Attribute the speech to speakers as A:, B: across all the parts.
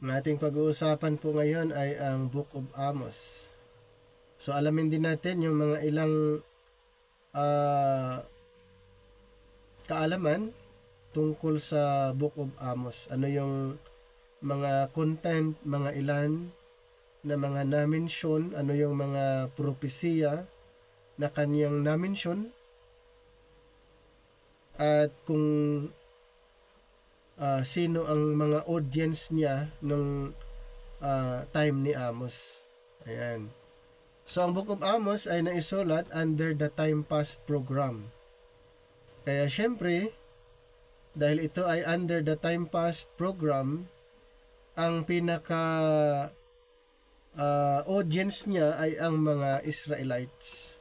A: Ang ating pag-uusapan po ngayon ay ang Book of Amos. So alamin din natin yung mga ilang kaalaman tungkol sa Book of Amos. Ano yung mga content, mga ilan na mga na-mention, ano yung mga propesiya na kanyang na-mention, at kung sino ang mga audience niya nung time ni Amos. Ayan. So, ang Book of Amos ay naisulat under the Time Past program. Kaya syempre, dahil ito ay under the Time Past program, ang pinaka audience niya ay ang mga Israelites.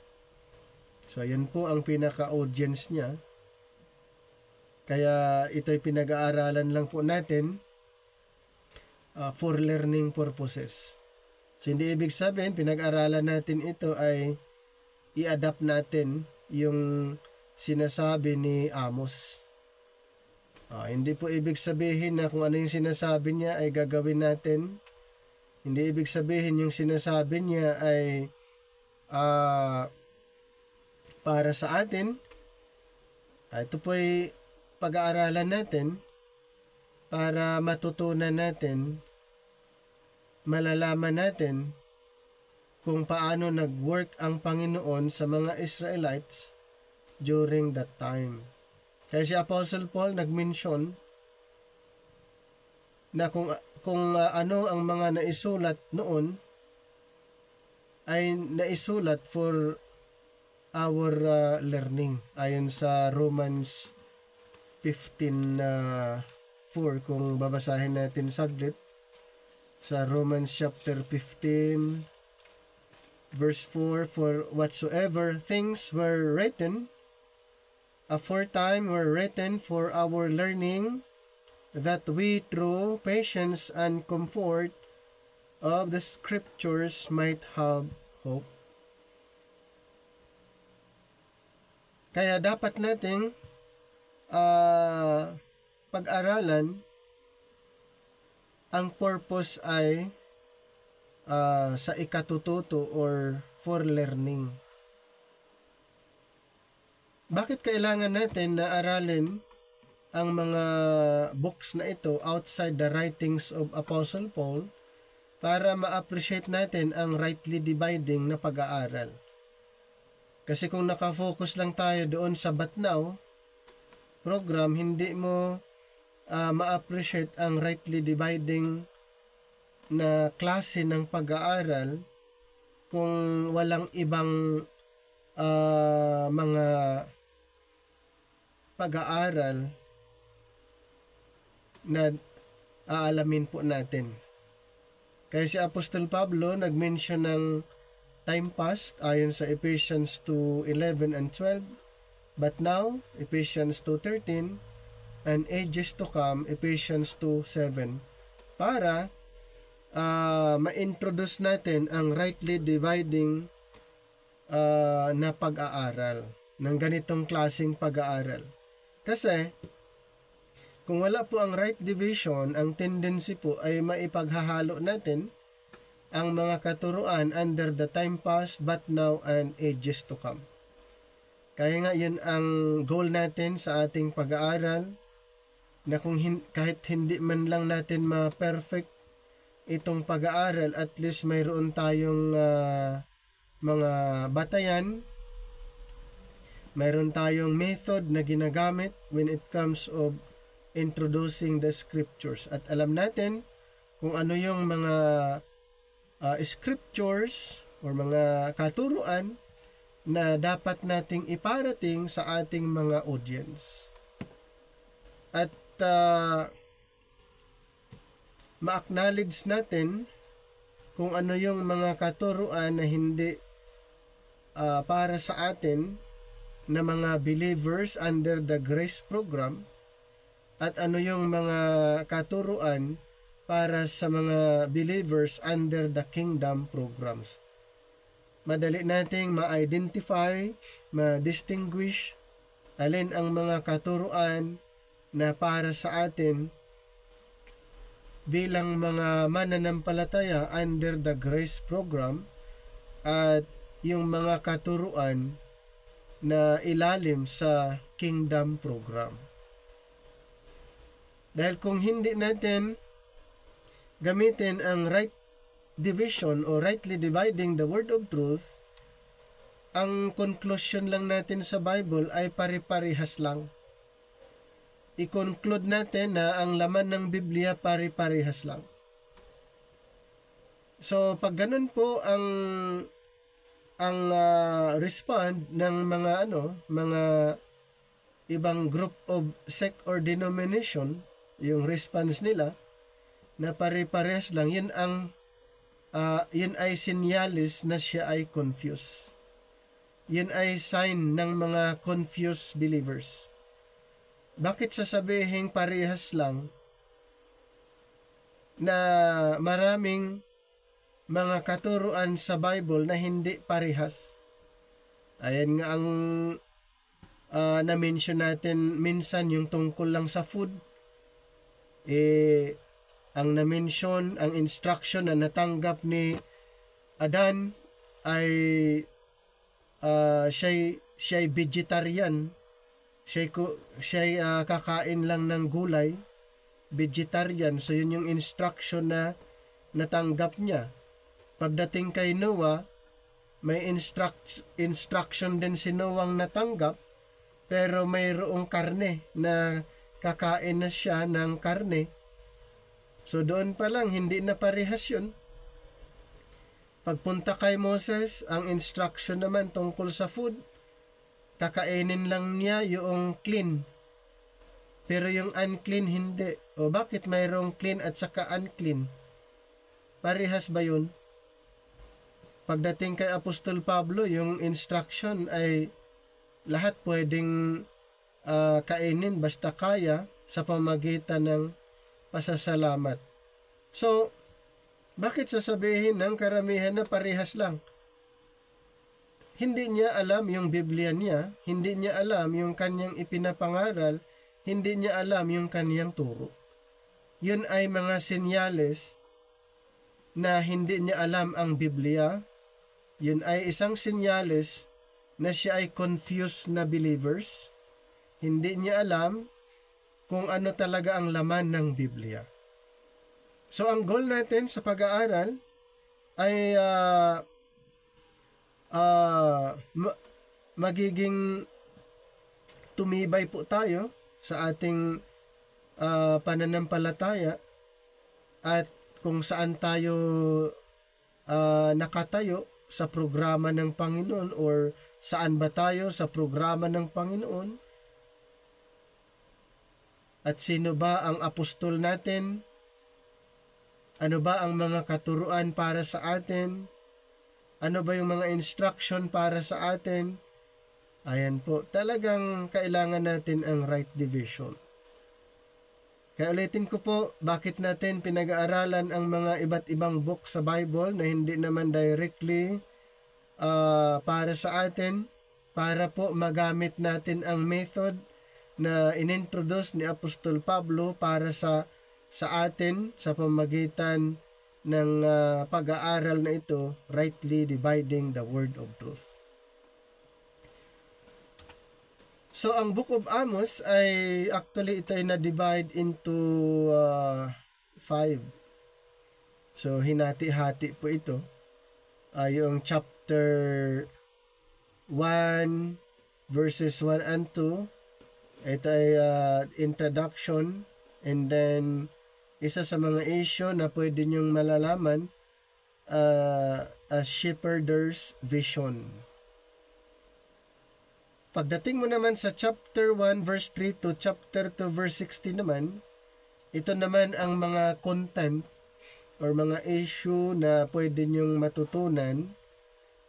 A: So, yan po ang pinaka audience niya. Kaya ito'y pinag-aaralan lang po natin for learning purposes. So, hindi ibig sabihin, pinag-aaralan natin ito ay i-adapt natin yung sinasabi ni Amos. Hindi po ibig sabihin na kung ano yung sinasabi niya ay gagawin natin. Hindi ibig sabihin yung sinasabi niya ay para sa atin. Ito po ay pag-aaralan natin para matutunan natin, malalaman natin kung paano nag-work ang Panginoon sa mga Israelites during that time. Kaya si Apostle Paul nag-mention na kung ano ang mga naisulat noon ay naisulat for our learning ayon sa Romans 15:4. Kung babasahin natin saglit sa Romans chapter 15 verse 4, for whatsoever things were written aforetime were written for our learning, that we through patience and comfort of the scriptures might have hope. Kaya dapat nating pag-aralan, ang purpose ay sa ikatututo or for learning. Bakit kailangan natin na aralin ang mga books na ito outside the writings of Apostle Paul para ma-appreciate natin ang rightly dividing na pag-aaral? Kasi kung nakafocus lang tayo doon sa But Now program, hindi mo ma-appreciate ang rightly dividing na klase ng pag-aaral kung walang ibang mga pag-aaral na aalamin po natin. Kaya si Apostol Pablo nag-mention ng time past ayon sa Ephesians 2:11 and 12, but now, Ephesians 2:13, and ages to come, Ephesians 2:7, para ma-introduce natin ang rightly dividing na pag-aaral, ng ganitong klaseng pag-aaral. Kasi, kung wala po ang right division, ang tendency po ay maipaghahalo natin ang mga katuruan under the time past, but now, and ages to come. Kaya nga yun ang goal natin sa ating pag-aaral, na kung kahit hindi man lang natin ma-perfect itong pag-aaral, at least mayroon tayong mga batayan, mayroon tayong method na ginagamit when it comes of introducing the scriptures. At alam natin kung ano yung mga scriptures or mga katuruan na dapat nating iparating sa ating mga audience. At ma-acknowledge natin kung ano yung mga katuruan na hindi para sa atin na mga believers under the grace program, at ano yung mga katuruan para sa mga believers under the kingdom programs. Madali nating ma-identify, ma-distinguish alin ang mga katuruan na para sa atin bilang mga mananampalataya under the grace program at yung mga katuruan na ilalim sa kingdom program. Dahil kung hindi natin gamitin ang right division o rightly dividing the word of truth, ang conclusion lang natin sa Bible ay pare-parehas lang. I-conclude natin na ang laman ng Biblia pare-parehas lang. So pag ganun po ang respond ng mga ibang group of sect or denomination, yung response nila na pare-parehas lang, yun ay sinyalis na siya ay confused. Yun ay sign ng mga confused believers. Bakit sasabihin parehas lang na maraming mga katuruan sa Bible na hindi parehas? Ayan nga ang na-mention natin minsan yung tungkol lang sa food. Ang na-mention, ang instruction na natanggap ni Adan ay siya'y vegetarian. Siya'y kakain lang ng gulay. Vegetarian. So yun yung instruction na natanggap niya. Pagdating kay Noah, may instruction din si Noah natanggap, pero mayroong karne na kakain na siya ng karne. So doon pa lang, hindi na parehas yun. Pagpunta kay Moses, ang instruction naman tungkol sa food, kakainin lang niya yung clean. Pero yung unclean, hindi. O bakit mayroong clean at saka unclean? Parehas ba yun? Pagdating kay Apostol Pablo, yung instruction ay lahat pwedeng kainin basta kaya sa pamagitan ng pasasalamat. So, bakit sasabihin ng karamihan na parehas lang? Hindi niya alam yung Biblia niya, hindi niya alam yung kanyang ipinapangaral, hindi niya alam yung kanyang turo. Yun ay mga senyales na hindi niya alam ang Biblia. Yun ay isang senyales na siya ay confused na believers. Hindi niya alam kung ano talaga ang laman ng Biblia. So, ang goal natin sa pag-aaral ay magiging tumibay po tayo sa ating pananampalataya at kung saan tayo nakatayo sa programa ng Panginoon or saan ba tayo sa programa ng Panginoon at sino ba ang apostol natin. Ano ba ang mga katuruan para sa atin? Ano ba yung mga instruction para sa atin? Ayan po, talagang kailangan natin ang right division. Kaya ulitin ko po, bakit natin pinag-aaralan ang mga iba't ibang book sa Bible na hindi naman directly para sa atin, para po magamit natin ang method na inintroduce ni Apostol Pablo para sa atin sa pamagitan ng pag-aaral na ito, rightly dividing the word of truth. So, ang Book of Amos ay actually ito ay na-divide into 5. So, hinati-hati po ito. Yung chapter 1 verses 1 and 2. Ito ay introduction, and then isa sa mga issue na pwede nyong malalaman, a shepherd's vision. Pagdating mo naman sa chapter 1 verse 3 to chapter 2 verse 16 naman, ito naman ang mga content or mga issue na pwede nyong matutunan,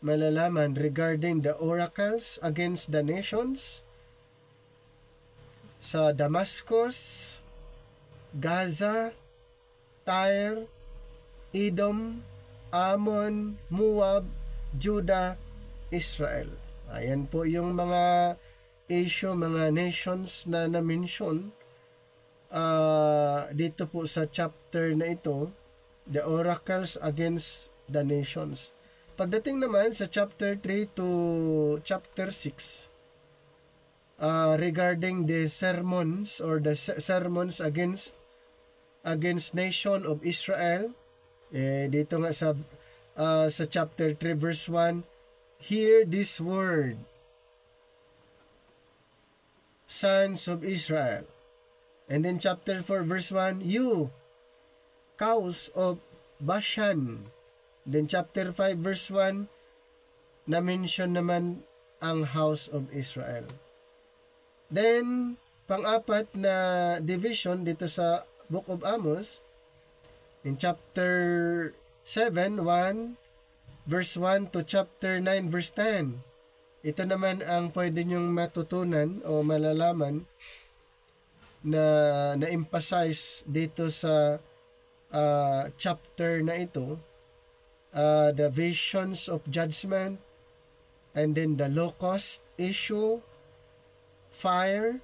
A: malalaman regarding the oracles against the nations sa Damascus, Gaza, Tyre, Edom, Ammon, Moab, Judah, Israel. Ayan po yung mga issue, mga nations na na-mention dito po sa chapter na ito, the oracles against the nations. Pagdating naman sa chapter 3 to chapter 6, regarding the sermons or the sermons against nation of Israel, dito nga sa chapter 3 verse 1, hear this word, sons of Israel. And then chapter 4 verse 1, you, cows of Bashan. Then chapter 5 verse 1, na-mention naman ang house of Israel. Then, pang-apat na division dito sa Book of Amos, in chapter 7, 1, verse 1 to chapter 9, verse 10. Ito naman ang pwede nyong matutunan o malalaman na na-emphasize dito sa chapter na ito. The visions of judgment, and then the locust issue, fire,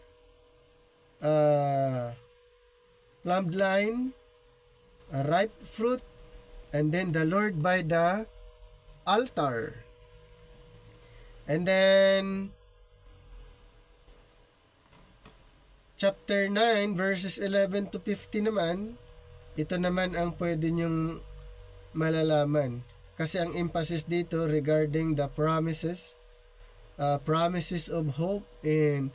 A: plumb line, ripe fruit, and then the Lord by the altar. And then chapter 9 verses 11 to 50 naman, ito naman ang pwede nyong malalaman. Kasi ang emphasis dito regarding the promises of hope in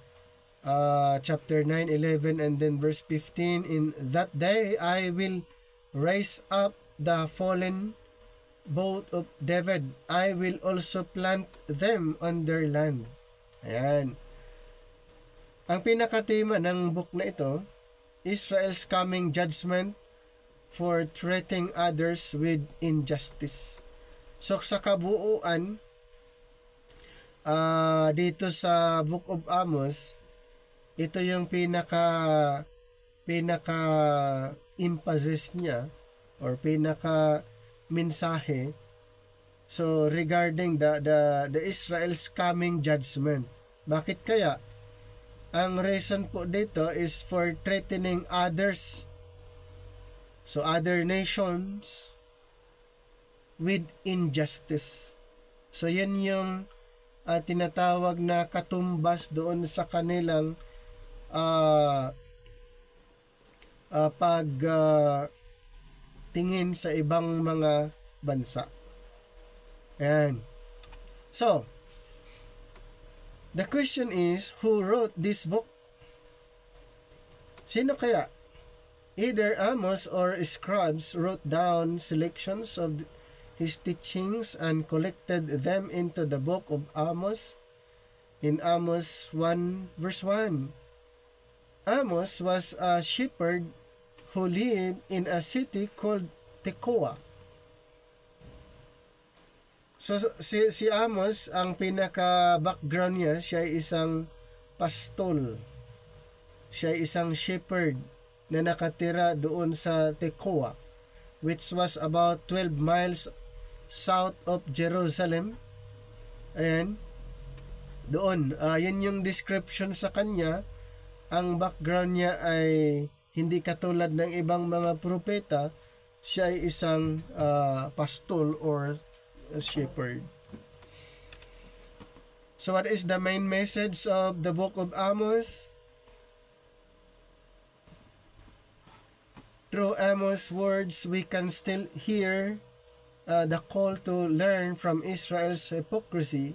A: chapter 9, 11, and then verse 15. In that day, I will raise up the fallen boat of David. I will also plant them on their land. Ayan. Ang pinakatema ng book na ito, Israel's coming judgment for treating others with injustice. So sa kabuuan, dito sa Book of Amos, ito yung pinaka emphasis niya or pinaka mensahe. So regarding the Israel's coming judgment. Bakit kaya? Ang reason po dito is for threatening others. So other nations with injustice. So yan yung tinatawag na katumbas doon sa kanilang tingin sa ibang mga bansa. Ayan. So, the question is, who wrote this book? Sino kaya? Either Amos or scribes wrote down selections of his teachings and collected them into the book of Amos. In Amos 1 verse 1, Amos was a shepherd who lived in a city called Tekoa. So si Amos, ang pinaka-background niya, siya ay isang pastol. Siya ay isang shepherd na nakatira doon sa Tekoa, which was about 12 miles south of Jerusalem. Ayan. Doon. Yan yung description sa kanya. Ang background niya ay hindi katulad ng ibang mga propeta. Siya ay isang pastol or shepherd. So what is the main message of the book of Amos? Through Amos' words, we can still hear the call to learn from Israel's hypocrisy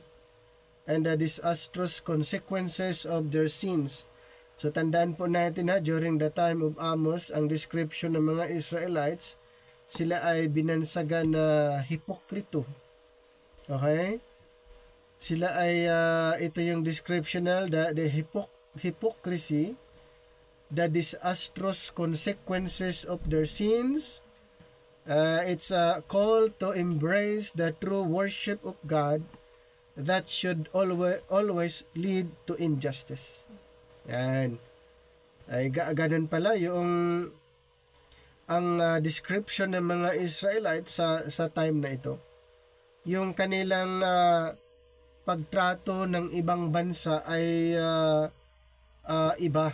A: and the disastrous consequences of their sins. So tandaan po natin na during the time of Amos, ang description ng mga Israelites, sila ay binansagan na hipokrito. Okay? Sila ay, ito yung description na the hypocrisy, the disastrous consequences of their sins. It's a call to embrace the true worship of God that should always lead to injustice. Yan. Ay ganun pala yung ang description ng mga Israelites sa time na ito. Yung kanilang pagtrato ng ibang bansa ay iba.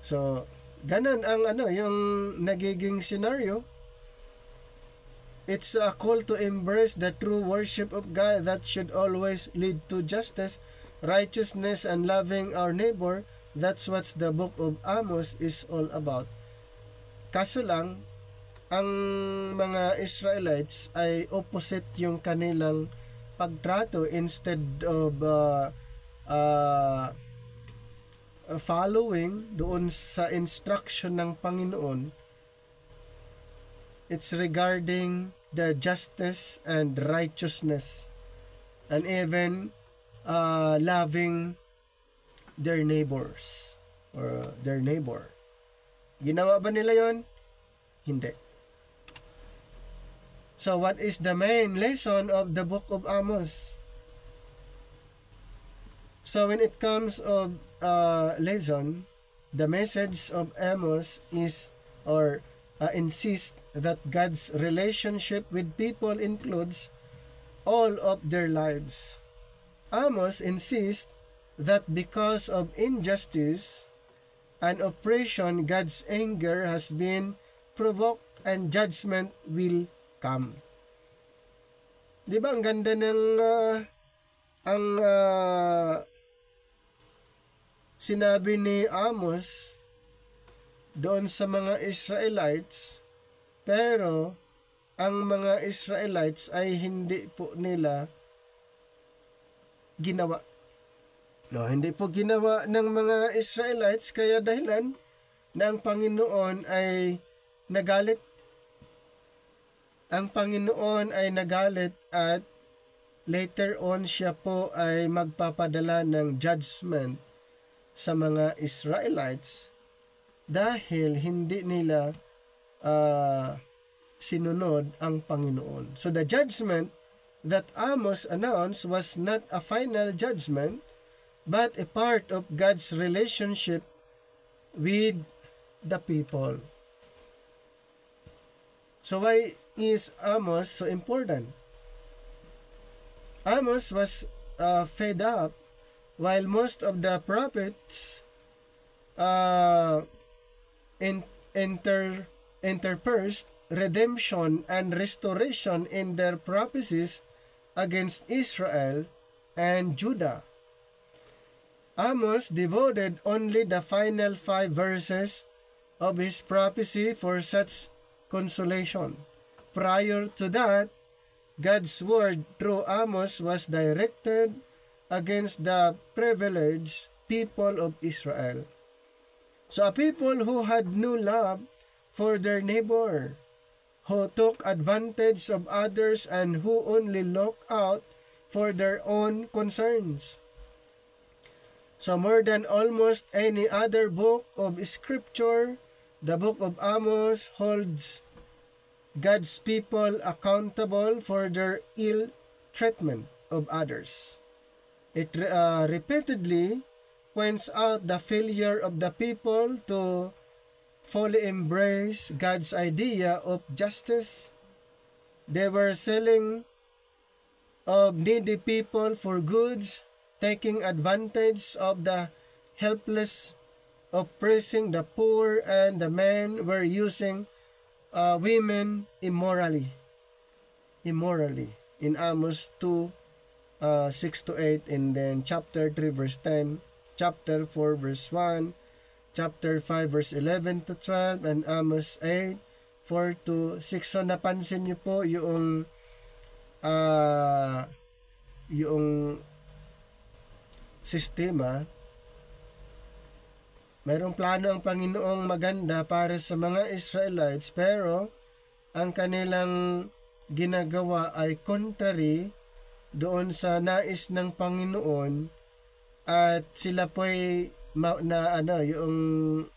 A: So, ganun ang yung nagiging scenario. It's a call to embrace the true worship of God that should always lead to justice, righteousness, and loving our neighbor. That's what the book of Amos is all about. Kaso lang, ang mga Israelites ay opposite yung kanilang pagtrato. Instead of following doon sa instruction ng Panginoon, it's regarding the justice and righteousness and even loving their neighbors or their neighbor. Ginawa ba nila yon? Hindi. So what is the main lesson of the book of Amos? So when it comes of lesson, the message of Amos is or insist that God's relationship with people includes all of their lives. Amos insists that because of injustice and oppression, God's anger has been provoked and judgment will come. Di ba ang ganda ng sinabi ni Amos doon sa mga Israelites, pero ang mga Israelites ay hindi po nila ginawa. No, hindi po ginawa ng mga Israelites, kaya dahilan na ang Panginoon ay nagalit. Ang Panginoon ay nagalit at later on siya po ay magpapadala ng judgment sa mga Israelites dahil hindi nila sinunod ang Panginoon. So the judgment that Amos announced was not a final judgment, but a part of God's relationship with the people. So why is Amos so important? Amos was fed up while most of the prophets interspersed redemption and restoration in their prophecies against Israel and Judah. Amos devoted only the final 5 verses of his prophecy for such consolation. Prior to that, God's word through Amos was directed against the privileged people of Israel. So a people who had no love for their neighbor, who took advantage of others and who only looked out for their own concerns. So more than almost any other book of scripture, the book of Amos holds God's people accountable for their ill treatment of others. It repeatedly points out the failure of the people to fully embrace God's idea of justice. They were selling of needy people for goods, taking advantage of the helpless, oppressing the poor, and the men were using women immorally. In Amos 2, 6-8, and then chapter 3 verse 10, chapter 4 verse 1, chapter 5 verse 11-12, and Amos 8, 4-6. So napansin niyo po yung sistema. Mayroong plano ang Panginoong maganda para sa mga Israelites, pero ang kanilang ginagawa ay contrary doon sa nais ng Panginoon, at sila po ay yung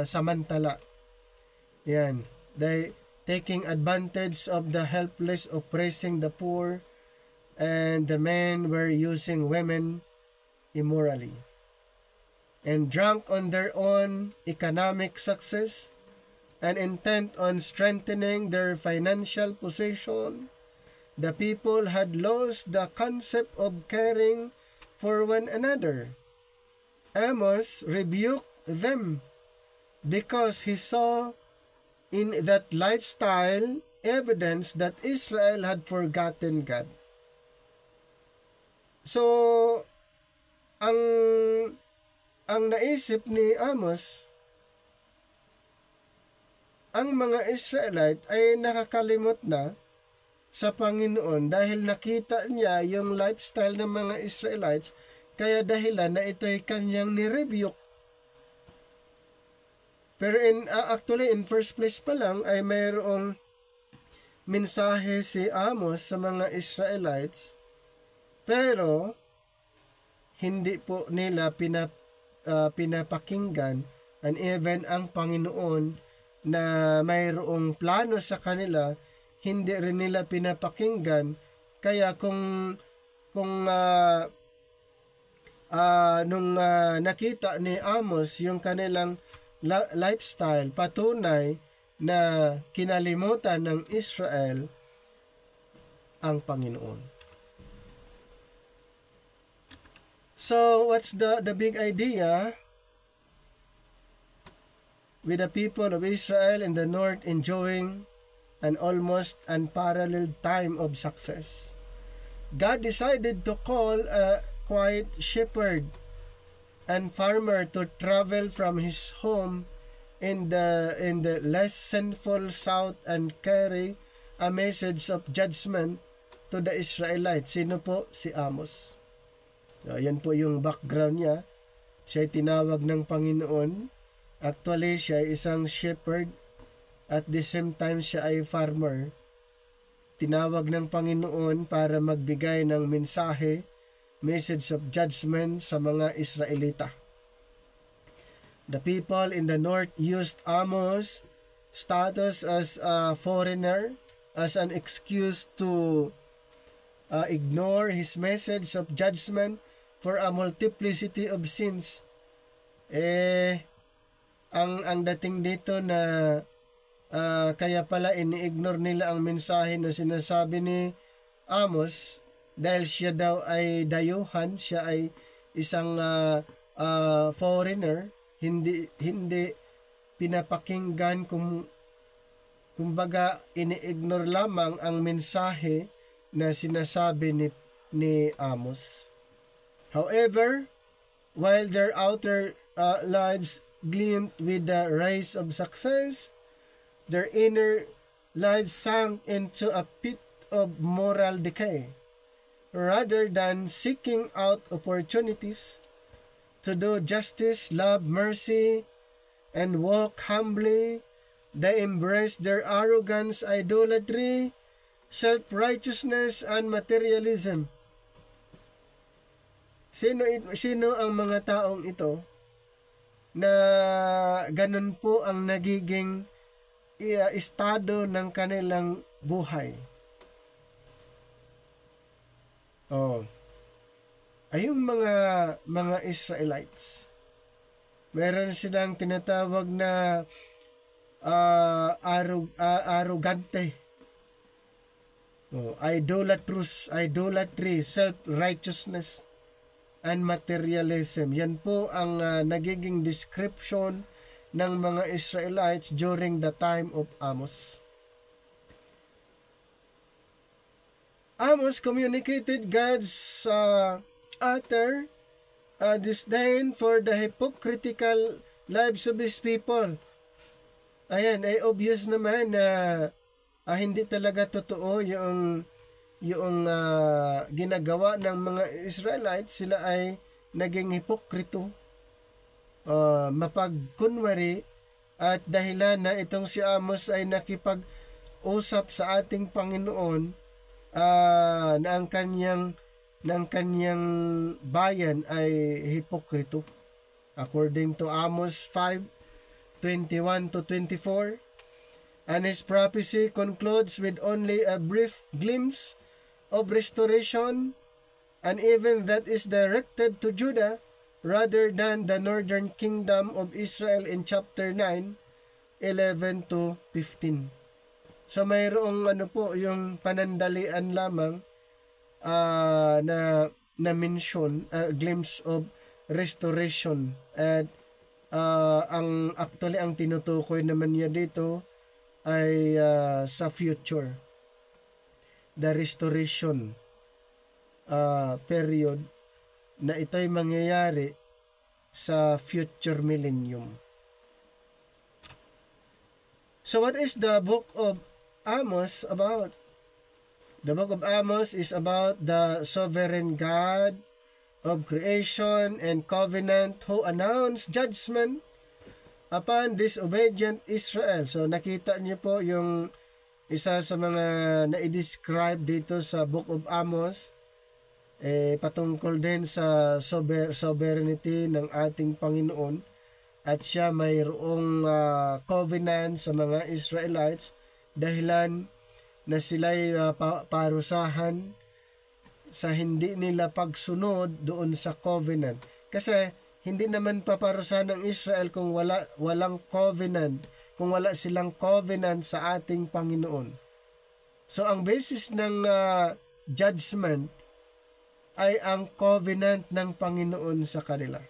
A: samantala. Yan. They taking advantage of the helpless, oppressing the poor, and the men were using women immorally. And drunk on their own economic success and intent on strengthening their financial position, the people had lost the concept of caring for one another. Amos rebuked them because he saw in that lifestyle evidence that Israel had forgotten God. So, ang naisip ni Amos, ang mga Israelite ay nakakalimot na sa Panginoon dahil nakita niya yung lifestyle ng mga Israelites, kaya dahilan na ito'y kanyang nirebuke. Pero actually in first place pa lang ay mayroong mensahe si Amos sa mga Israelites, pero hindi po nila pinapakinggan, and even ang Panginoon na mayroong plano sa kanila, hindi rin nila pinapakinggan. Kaya nung nakita ni Amos yung kanilang lifestyle, patunay na kinalimutan ng Israel ang Panginoon. So, what's the big idea? With the people of Israel in the north enjoying an almost unparalleled time of success, God decided to call a quiet shepherd and farmer to travel from his home in the less sinful south and carry a message of judgment to the Israelites. Sino po? Si Amos. Yan po yung background niya. Siya ay tinawag ng Panginoon. Actually, siya ay isang shepherd. At the same time, siya ay farmer. Tinawag ng Panginoon para magbigay ng mensahe, message of judgment sa mga Israelita. The people in the north used Amos' status as a foreigner as an excuse to ignore his message of judgment for a multiplicity of sins. Ang dating dito na kaya pala ini-ignore nila ang mensahe na sinasabi ni Amos dahil siya daw ay dayuhan, siya ay isang foreigner, hindi pinapakinggan, kumbaga ini-ignore lamang ang mensahe na sinasabi ni Amos. However, while their outer lives gleamed with the rays of success, their inner lives sank into a pit of moral decay. Rather than seeking out opportunities to do justice, love, mercy, and walk humbly, they embraced their arrogance, idolatry, self-righteousness, and materialism. Sino ang mga taong ito na ganun po ang nagiging estado ng kanilang buhay? Ay yung mga Israelites, meron silang tinatawag na arrogante, idolatry, self-righteousness, and materialism. Yan po ang nagiging description ng mga Israelites during the time of Amos. Amos communicated God's utter disdain for the hypocritical lives of his people. Ayan, ay obvious naman na hindi talaga totoo yung ginagawa ng mga Israelites. Sila ay naging hipokrito, mapagkunwari, at dahilan na itong si Amos ay nakipag-usap sa ating Panginoon na ang kanyang bayan ay hipokrito. According to Amos 5:21-24, and his prophecy concludes with only a brief glimpse of restoration, and even that is directed to Judah rather than the northern kingdom of Israel in chapter 9, 11-15. So mayroong yung panandalian lamang na mention, a glimpse of restoration. At ang tinutukoy naman niya dito ay sa future. The restoration period na ito'y mangyayari sa future millennium. So what is the book of Amos about? The book of Amos is about the sovereign God of creation and covenant who announced judgment upon disobedient Israel. So nakita niyo po yung isa sa mga na-describe dito sa book of Amos, patungkol din sa sovereignty ng ating Panginoon, at siya mayroong covenant sa mga Israelites dahilan na sila'y parusahan sa hindi nila pagsunod doon sa covenant. Kasi hindi naman paparusahan ng Israel kung walang covenant, kung wala silang covenant sa ating Panginoon. So ang basis ng judgment ay ang covenant ng Panginoon sa kanila.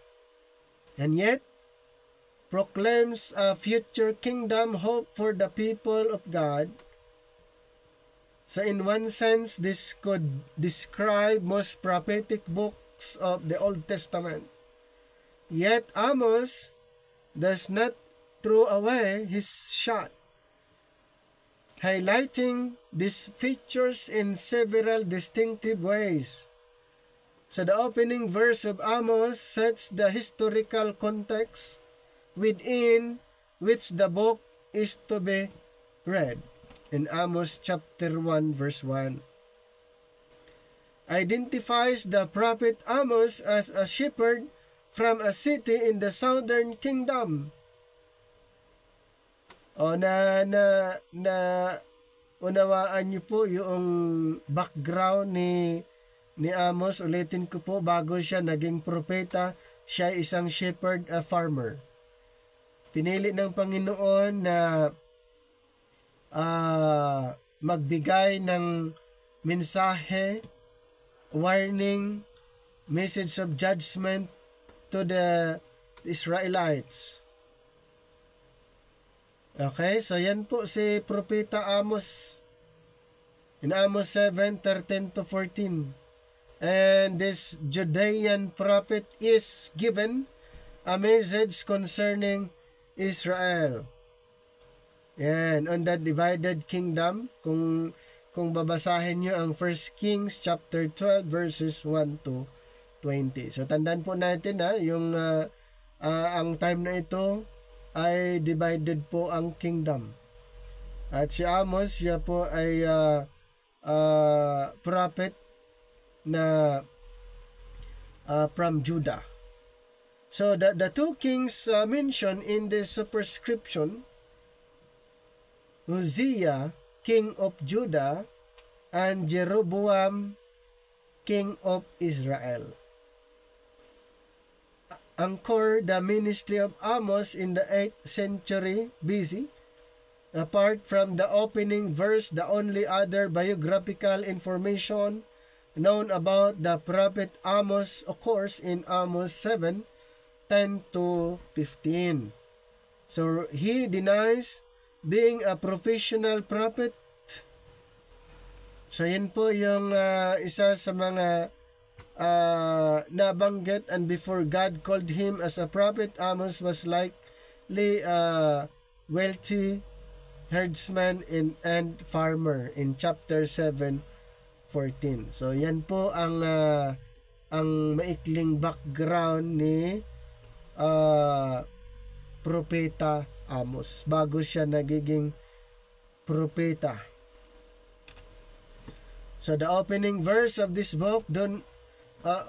A: And yet, proclaims a future kingdom hope for the people of God. So in one sense, this could describe most prophetic books of the Old Testament. Yet Amos does not throw away his shot, highlighting these features in several distinctive ways. So the opening verse of Amos sets the historical context within which the book is to be read. In Amos chapter 1 verse 1, identifies the prophet Amos as a shepherd from a city in the southern kingdom. Unawaan niyo po yung background ni Amos. Ulitin ko po, bago siya naging propeta, siya isang shepherd, a farmer. Pinili ng Panginoon na magbigay ng mensahe, warning, message of judgment to the Israelites. Okay, so yan po si Propeta Amos in Amos 7:13-14. And this Judean prophet is given a message concerning Israel. Yan, on the divided kingdom. Kung babasahin nyo ang 1 Kings chapter 12 verses 1-20. So tandaan po natin yung ang time na ito ay divided po ang kingdom. At si Amos, siya po ay prophet na from Judah. So the two kings mentioned in the superscription, Uzziah, king of Judah, and Jeroboam, king of Israel, anchor the ministry of Amos in the 8th century BC. Apart from the opening verse, the only other biographical information known about the prophet Amos occurs in Amos 7:10-15. So he denies being a professional prophet. So yan po yung isa sa mga nabanggit. And before God called him as a prophet, Amos was likely a wealthy herdsman and farmer in chapter 7:14. So yan po ang maikling background ni Propeta Amos bago siya nagiging propeta. So the opening verse of this book don't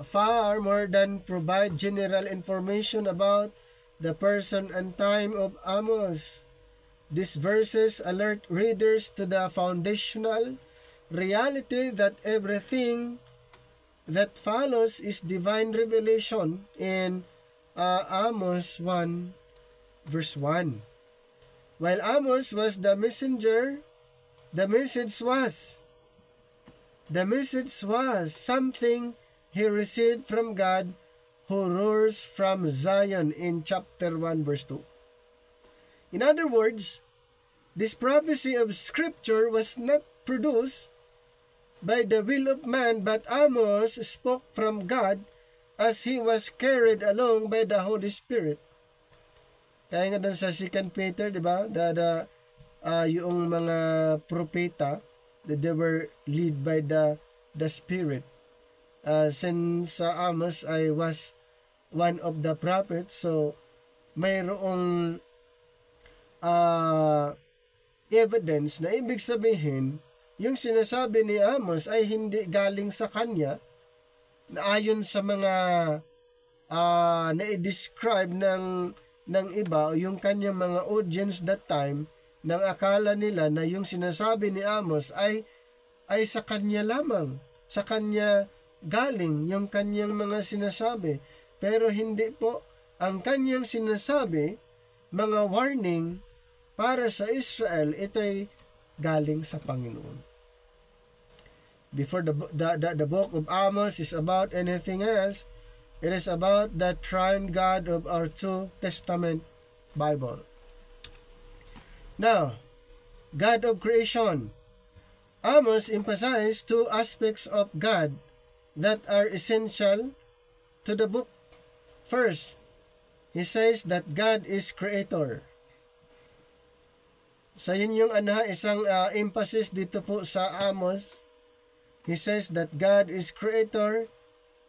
A: far more than provide general information about the person and time of Amos. These verses alert readers to the foundational reality that everything that follows is divine revelation in Amos 1 verse 1. While Amos was the messenger, the message was something he received from God who roars from Zion in chapter 1 verse 2. In other words, this prophecy of Scripture was not produced by the will of man, but Amos spoke from God as he was carried along by the Holy Spirit. Kaya nga doon sa 2 Peter, di ba? Yung mga propeta, they were led by the Spirit. Since Amos was one of the prophets, so mayroong evidence na ibig sabihin, yung sinasabi ni Amos ay hindi galing sa kanya, na ayon sa mga na-describe ng iba o yung kanyang mga audience that time, nang akala nila na yung sinasabi ni Amos ay sa kanya lamang, sa kanya galing yung kanyang mga sinasabi. Pero hindi po. Ang kanyang sinasabi, mga warning para sa Israel, ito'y galing sa Panginoon. Before the book of Amos is about anything else, it is about the triune God of our two Testament Bible. Now, God of creation. Amos emphasized two aspects of God that are essential to the book. First, he says that God is creator. So yun yung isang emphasis dito po sa Amos. He says that God is creator,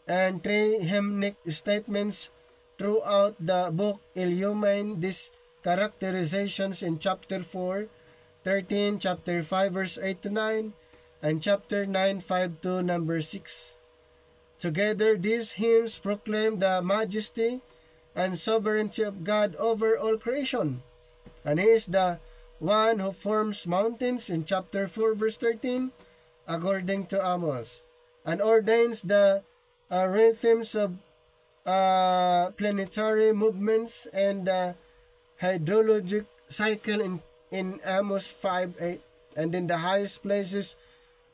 A: and three hymnic statements throughout the book illumine these characterizations in chapter 4, 13, chapter 5, verse 8 to 9, and chapter 9, 5 to number 6. Together, these hymns proclaim the majesty and sovereignty of God over all creation. And He is the one who forms mountains in chapter 4, verse 13, according to Amos, and ordains the rhythms of planetary movements and the hydrologic cycle in Amos 5:8, and then the highest places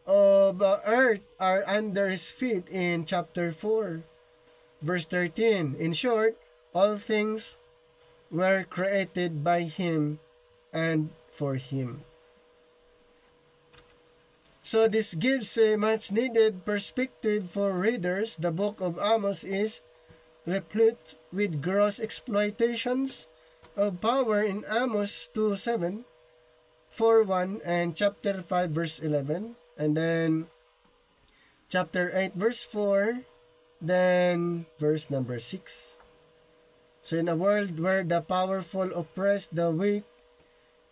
A: of earth are under his feet in chapter 4, verse 13. In short, all things were created by him and for him. So this gives a much needed perspective for readers. The book of Amos is replete with gross exploitations of power in Amos 2:7, 4:1, and chapter 5 verse 11, and then chapter 8 verse 4, then verse number 6. So in a world where the powerful oppress the weak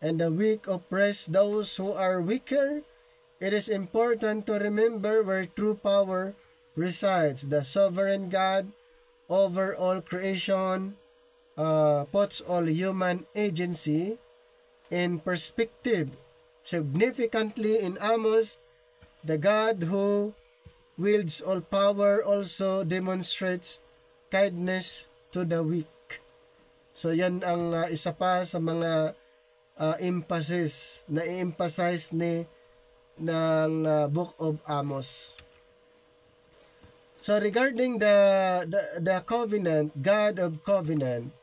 A: and the weak oppress those who are weaker, it is important to remember where true power resides. The sovereign God over all creation puts all human agency in perspective. Significantly in Amos, the God who wields all power also demonstrates kindness to the weak. So yan ang isa pa sa mga emphasis na i-emphasize ng book of Amos. So regarding the covenant, God of covenant,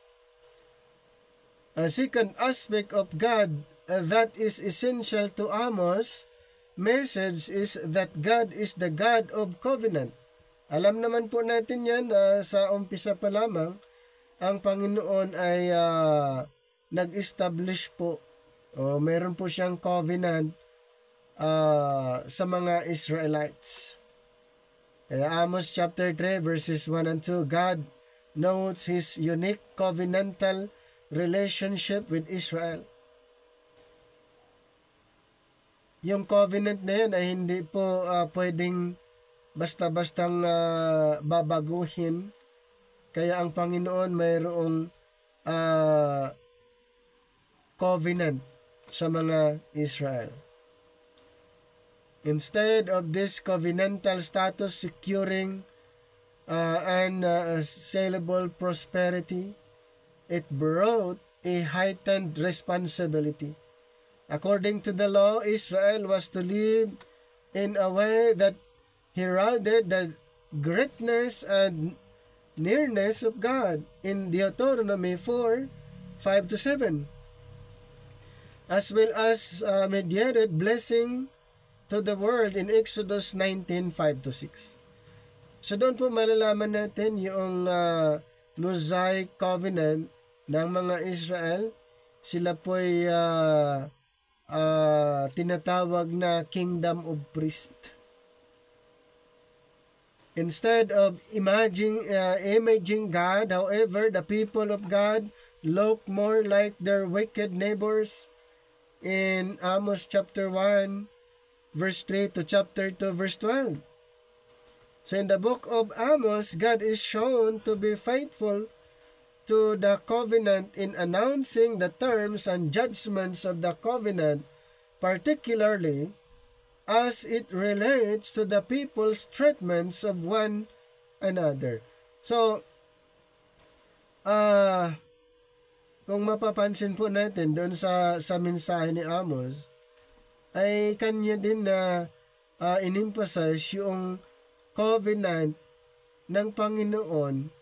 A: a second aspect of God that is essential to Amos' message is that God is the God of covenant. Alam naman po natin yan sa umpisa pa lamang, ang Panginoon ay nag-establish po o meron po siyang covenant sa mga Israelites. Kaya Amos chapter 3 verses 1 and 2, God notes His unique covenantal relationship with Israel. Yung covenant na yan ay hindi po pwedeng basta-bastang babaguhin. Kaya ang Panginoon mayroong covenant sa mga Israel. Instead of this covenantal status securing unsaleable prosperity, it brought a heightened responsibility. According to the law, Israel was to live in a way that heralded the greatness and nearness of God in Deuteronomy 4:5-7, as well as mediated blessing to the world in Exodus 19:5-6. So doon po malalaman natin yung Mosaic Covenant ng mga Israel. Sila po'y tinatawag na Kingdom of Priest. Instead of imaging God, however, the people of God look more like their wicked neighbors in Amos chapter 1, verse 3 to chapter 2, verse 12. So in the book of Amos, God is shown to be faithful to the covenant in announcing the terms and judgments of the covenant, particularly as it relates to the people's treatments of one another. So, kung mapapansin po natin doon sa mensahe ni Amos, ay kanya din na in-emphasize yung covenant ng Panginoon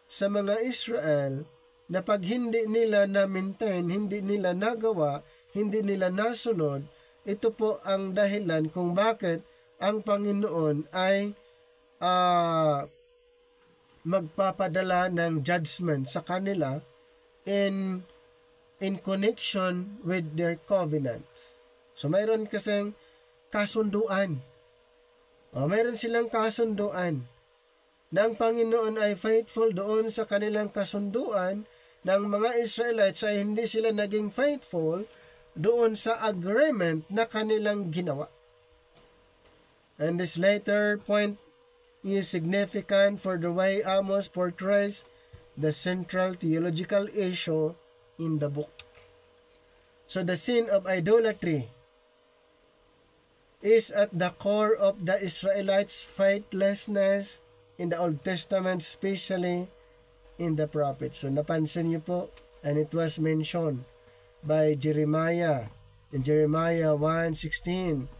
A: sa mga Israel na pag hindi nila na-maintain, hindi nila nagawa, hindi nila nasunod, ito po ang dahilan kung bakit ang Panginoon ay magpapadala ng judgment sa kanila in connection with their covenants. So mayroon kasing kasunduan. Mayroon silang kasunduan na ang Panginoon ay faithful doon sa kanilang kasunduan, ng mga Israelites ay hindi sila naging faithful doon sa agreement na kanilang ginawa. And this later point is significant for the way Amos portrays the central theological issue in the book. So the sin of idolatry is at the core of the Israelites' faithlessness in the Old Testament, especially in the prophets. So napansin niyo po, and it was mentioned by Jeremiah in Jeremiah 1:16,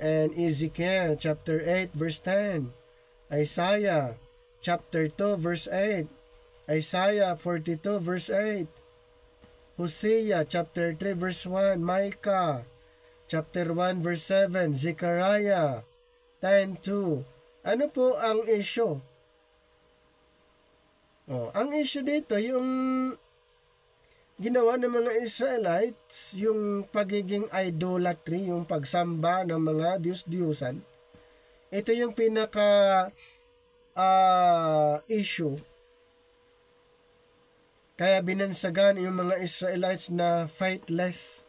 A: and Ezekiel chapter 8 verse 10, Isaiah chapter 2 verse 8, Isaiah 42 verse 8, Hosea chapter 3 verse 1, Micah chapter 1 verse 7, Zechariah 10:2. Ano po ang issue? Ang issue dito, yung ginawa ng mga Israelites, yung pagiging idolatry, yung pagsamba ng mga Diyos-Diyusan. Ito yung pinaka issue. Kaya binansagan yung mga Israelites na faithless,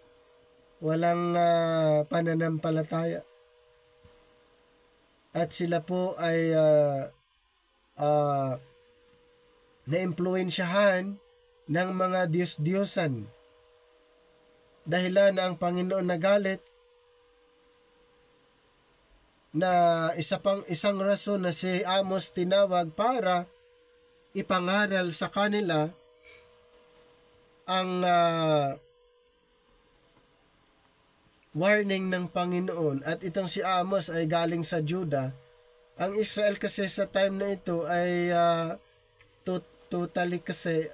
A: walang pananampalataya. At sila po ay na-impluwensyahan ng mga Diyos-Diyosan. Dahilan na ang Panginoon nagalit, na isang rason na si Amos tinawag para ipangaral sa kanila ang warning ng Panginoon. At itong si Amos ay galing sa Judah. Ang Israel kasi sa time na ito ay totally kasi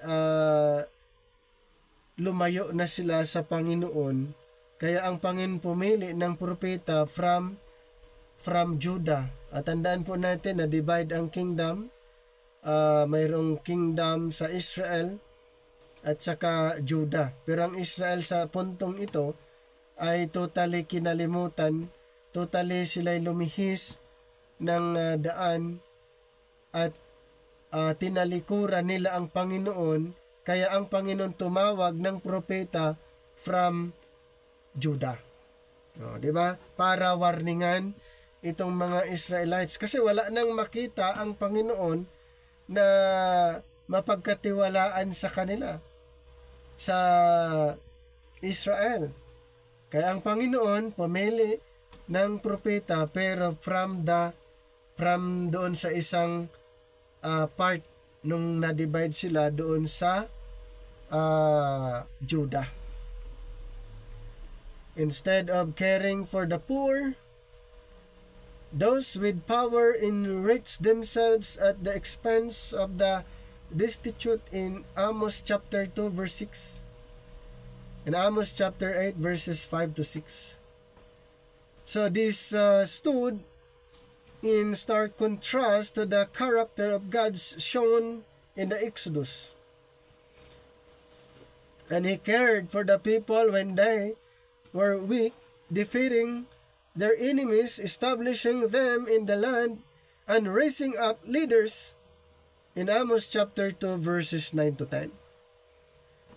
A: lumayo na sila sa Panginoon. Kaya ang Panginoon pumili ng propeta from Judah. At tandaan po natin na divide ang kingdom. Mayroong kingdom sa Israel at saka Judah. Pero ang Israel sa puntong ito ay totally kinalimutan. Totally sila'y lumihis ng daan at tinalikuran nila ang Panginoon, kaya ang Panginoon tumawag ng propeta from Judah. Di ba? Para warningan itong mga Israelites, kasi wala nang makita ang Panginoon na mapagkatiwalaan sa kanila, sa Israel. Kaya ang Panginoon pumili ng propeta, pero from doon sa isang part nung na-divide sila doon sa Judah. Instead of caring for the poor, Those with power enrich themselves at the expense of the destitute in Amos chapter 2 verse 6 and Amos chapter 8 verses 5 to 6. So this stood in stark contrast to the character of God shown in the Exodus. And he cared for the people when they were weak, defeating their enemies, establishing them in the land, and raising up leaders in Amos chapter 2 verses 9 to 10.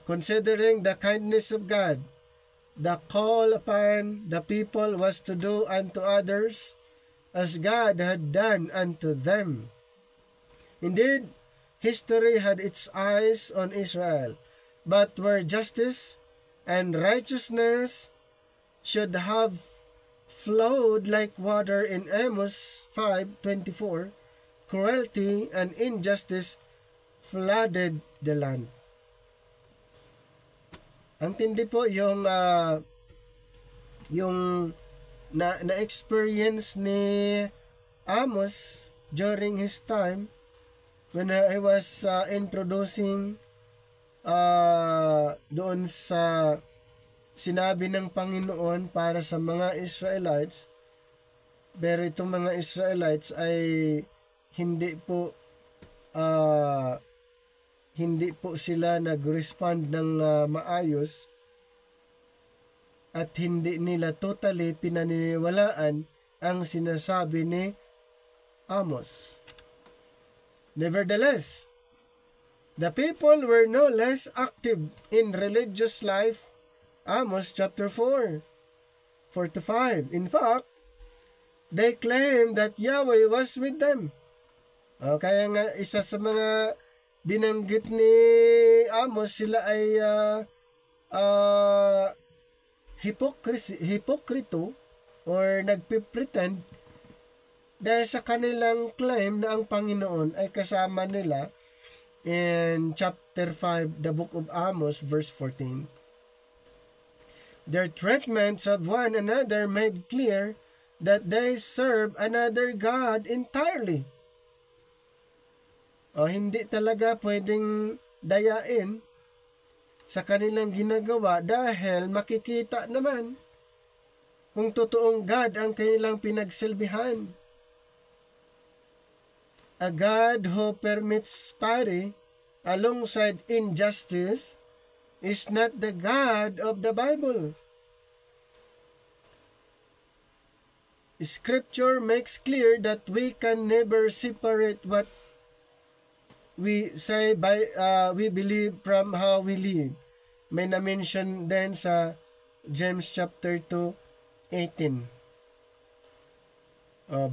A: Considering the kindness of God, the call upon the people was to do unto others as God had done unto them. Indeed, history had its eyes on Israel, but where justice and righteousness should have flowed like water in Amos 5:24, cruelty and injustice flooded the land. Ang tindi po yung na-experience ni Amos during his time when he was introducing doon sa sinabi ng Panginoon para sa mga Israelites. Pero itong mga Israelites ay hindi po sila nag-respond ng maayos at hindi nila totally pinaniniwalaan ang sinasabi ni Amos. Nevertheless, the people were no less active in religious life. Amos chapter 4, 4-5. In fact, they claimed that Yahweh was with them. Kaya nga isa sa mga binanggit ni Amos, sila ay hipokrito or nagpipretend dahil sa kanilang claim na ang Panginoon ay kasama nila in chapter 5, the book of Amos, verse 14. Their treatments of one another made clear that they serve another God entirely. Hindi talaga pwedeng dayain sa kanilang ginagawa dahil makikita naman kung totoong God ang kanilang pinagsilbihan. A God who permits pity alongside injustice is not the God of the Bible. Scripture makes clear that we can never separate what we say by we believe from how we live. May na-mention din sa James chapter 2:18.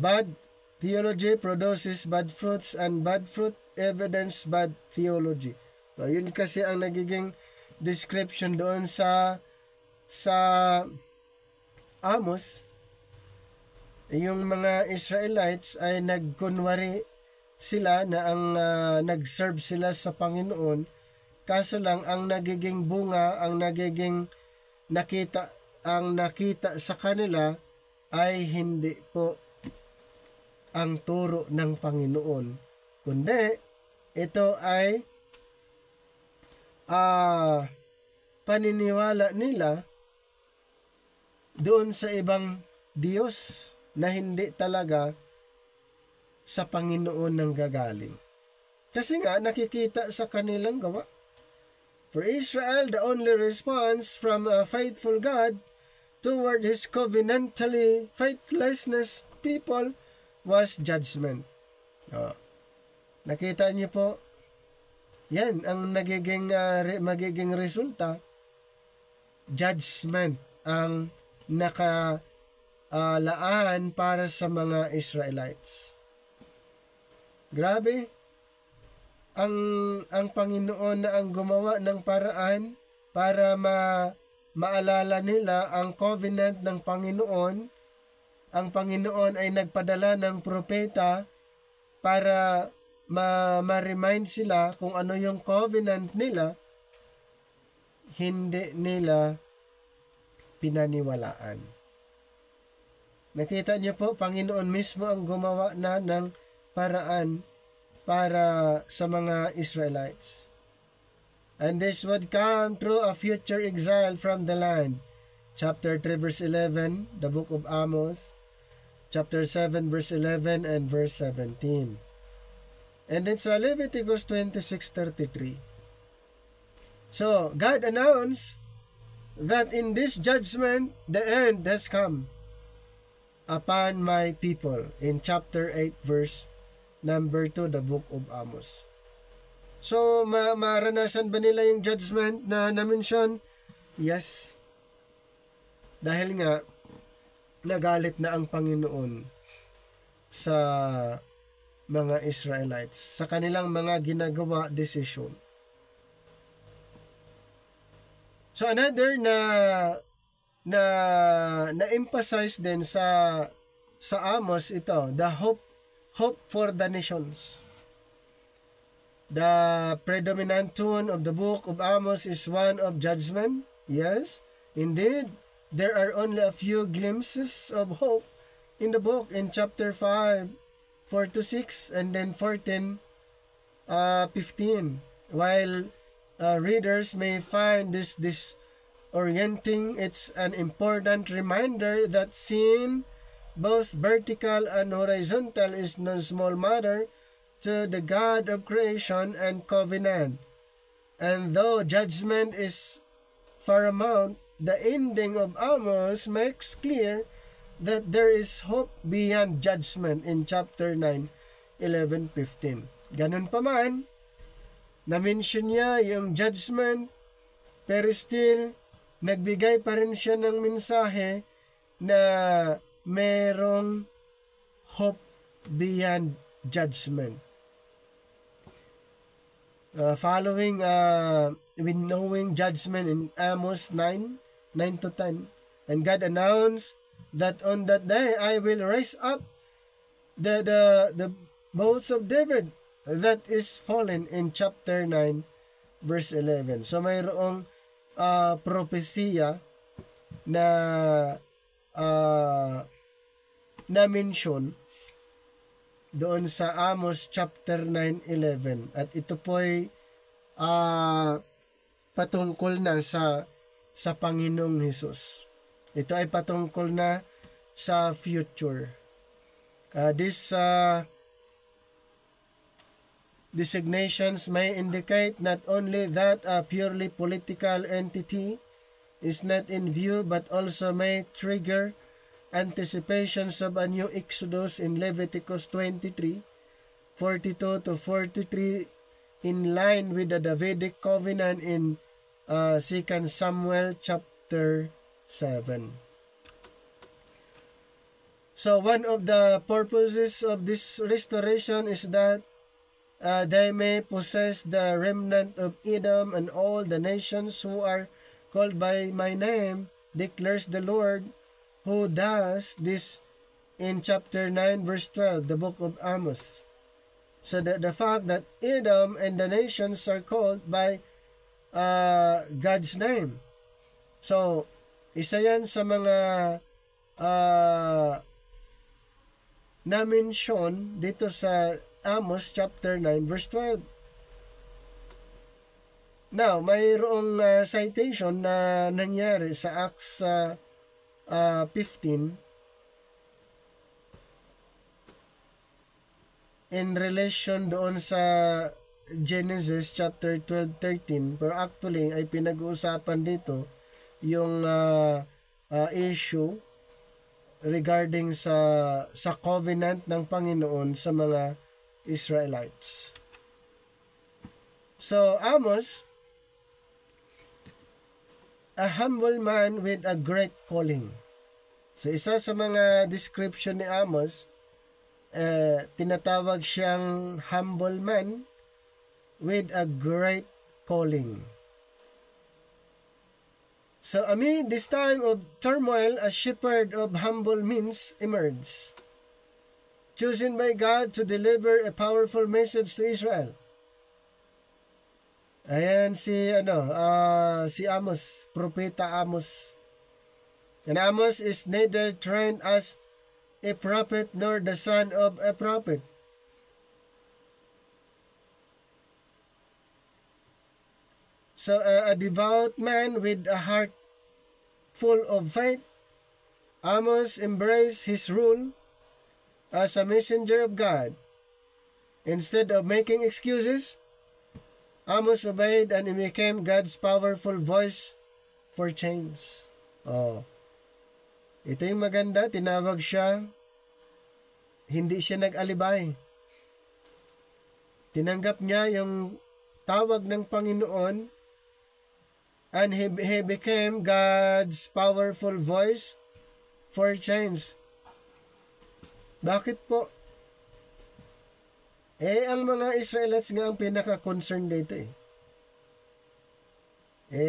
A: Bad theology produces bad fruits and bad fruit evidence bad theology. Yun kasi ang nagiging description doon sa Amos. Yung mga Israelites ay nagkunwari sila na ang nag-serve sila sa Panginoon, kaso lang ang nagiging bunga, ang nagiging nakita sa kanila ay hindi po ang turo ng Panginoon, kundi ito ay paniniwala nila doon sa ibang Diyos na hindi talaga sa Panginoon nang gagaling. Kasi nga nakikita sa kanilang gawa. For Israel, the only response from a faithful God toward his covenantally faithlessness people was judgment. Nakita niyo po, yan ang magiging resulta. Judgment ang nakalaan para sa mga Israelites. Grabe, ang Panginoon na ang gumawa ng paraan para maalala nila ang covenant ng Panginoon. Ang Panginoon ay nagpadala ng propeta para ma-remind sila kung ano yung covenant nila. Hindi nila pinaniwalaan. Nakita niyo po, Panginoon mismo ang gumawa na ng paraan para sa mga Israelites. And this would come through a future exile from the land. Chapter 3 verse 11, the book of Amos. Chapter 7 verse 11 and verse 17. And then sa Leviticus 26:33. So, God announced that in this judgment, the end has come upon my people in chapter 8 verse number 2, the book of Amos. So, maranasan ba nila yung judgment na na-mention? Yes. Dahil nga, nagalit na ang Panginoon sa mga Israelites, sa kanilang mga ginagawa desisyon. So another na emphasize din sa Amos ito, the hope for the nations. The predominant tone of the book of Amos is one of judgment. Yes, indeed, there are only a few glimpses of hope in the book in chapter 5, 4-6, and then 14, 15. While readers may find this disorienting, it's an important reminder that sin, both vertical and horizontal, is no small matter to the God of creation and covenant. And though judgment is paramount, the ending of Amos makes clear that there is hope beyond judgment in chapter 9, 11, 15. Ganun pa man, na-mention niya yung judgment, pero still, nagbigay pa rin siya ng mensahe na merong hope beyond judgment. Following winnowing judgment in Amos 9-10, and God announced that on that day I will raise up the bones of David that is fallen in chapter 9 verse 11. So mayroong propesya na na-mention doon sa Amos chapter 9:11, at ito po'y patungkol na sa Panginoong Hesus. Ito ay patungkol na sa future. These designations may indicate not only that a purely political entity is not in view, but also may trigger anticipations of a new Exodus in Leviticus 23, 42-43, in line with the Davidic covenant in 2 Samuel chapter 7. So one of the purposes of this restoration is that they may possess the remnant of Edom and all the nations who are called by my name, declares the Lord, who does this in chapter 9 verse 12, the book of Amos. So that the fact that Edom and the nations are called by God's name. So, isa yan sa mga na-mention dito sa Amos chapter 9 verse 12. Now, mayroong citation na nangyari sa Acts 15 in relation doon sa Genesis chapter 12-13, pero actually ay pinag-uusapan dito yung issue regarding sa covenant ng Panginoon sa mga Israelites. So Amos, a humble man with a great calling. So isa sa mga description ni Amos, tinatawag siyang humble man with a great calling. So amid this time of turmoil, a shepherd of humble means emerged, chosen by God to deliver a powerful message to Israel. Ayan si Amos, propeta Amos. And Amos is neither trained as a prophet, nor the son of a prophet. So a devout man with a heart full of faith, Amos embraced his role as a messenger of God. Instead of making excuses, Amos obeyed and became God's powerful voice for change. Oh, ito yung maganda, tinawag siya, hindi siya nag-alibay. Tinanggap niya yung tawag ng Panginoon, and he became God's powerful voice for change. Bakit po? Ang mga Israelites nga ang pinaka-concern dito eh.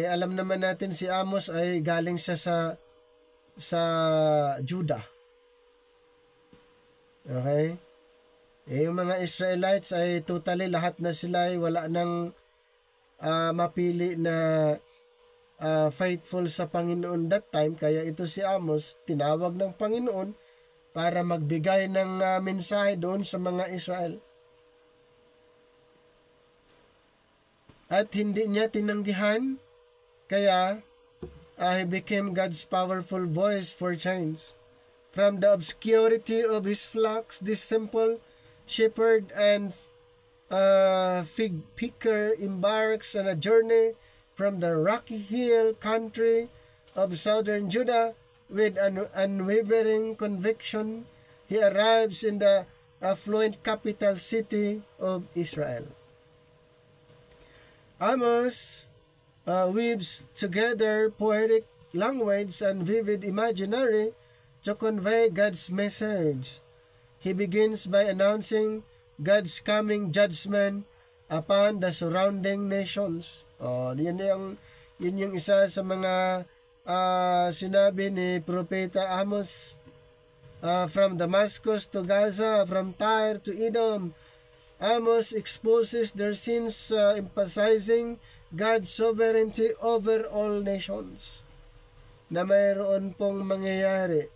A: Alam naman natin si Amos ay galing siya sa Judah. Okay? Yung mga Israelites ay totally lahat na sila ay wala nang mapili na faithful sa Panginoon that time. Kaya ito si Amos, tinawag ng Panginoon para magbigay ng mensahe doon sa mga Israel. At hindi niya tinanggihan, kaya he became God's powerful voice for change. From the obscurity of his flocks, this simple shepherd and fig picker embarks on a journey from the rocky hill country of southern Judah with an unwavering conviction. He arrives in the affluent capital city of Israel. Amos weaves together poetic language and vivid imaginary to convey God's message. He begins by announcing God's coming judgment upon the surrounding nations. Yun yung isa sa mga sinabi ni Propeta Amos. From Damascus to Gaza, from Tyre to Edom, Amos exposes their sins, emphasizing God's sovereignty over all nations. Na mayroon pong mangyayari,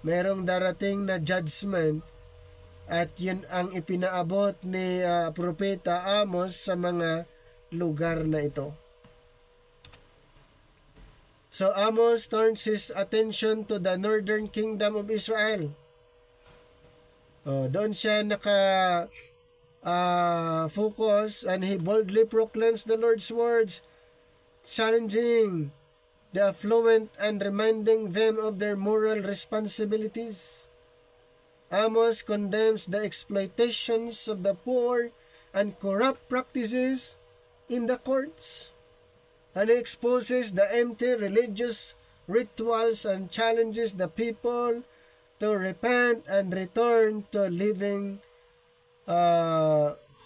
A: mayroong darating na judgment, at yun ang ipinaabot ni Propeta Amos sa mga lugar na ito. So Amos turns his attention to the northern kingdom of Israel. Doon siya focus, and he boldly proclaims the Lord's words, challenging the affluent and reminding them of their moral responsibilities. Amos condemns the exploitations of the poor and corrupt practices in the courts, and he exposes the empty religious rituals and challenges the people to repent and return to living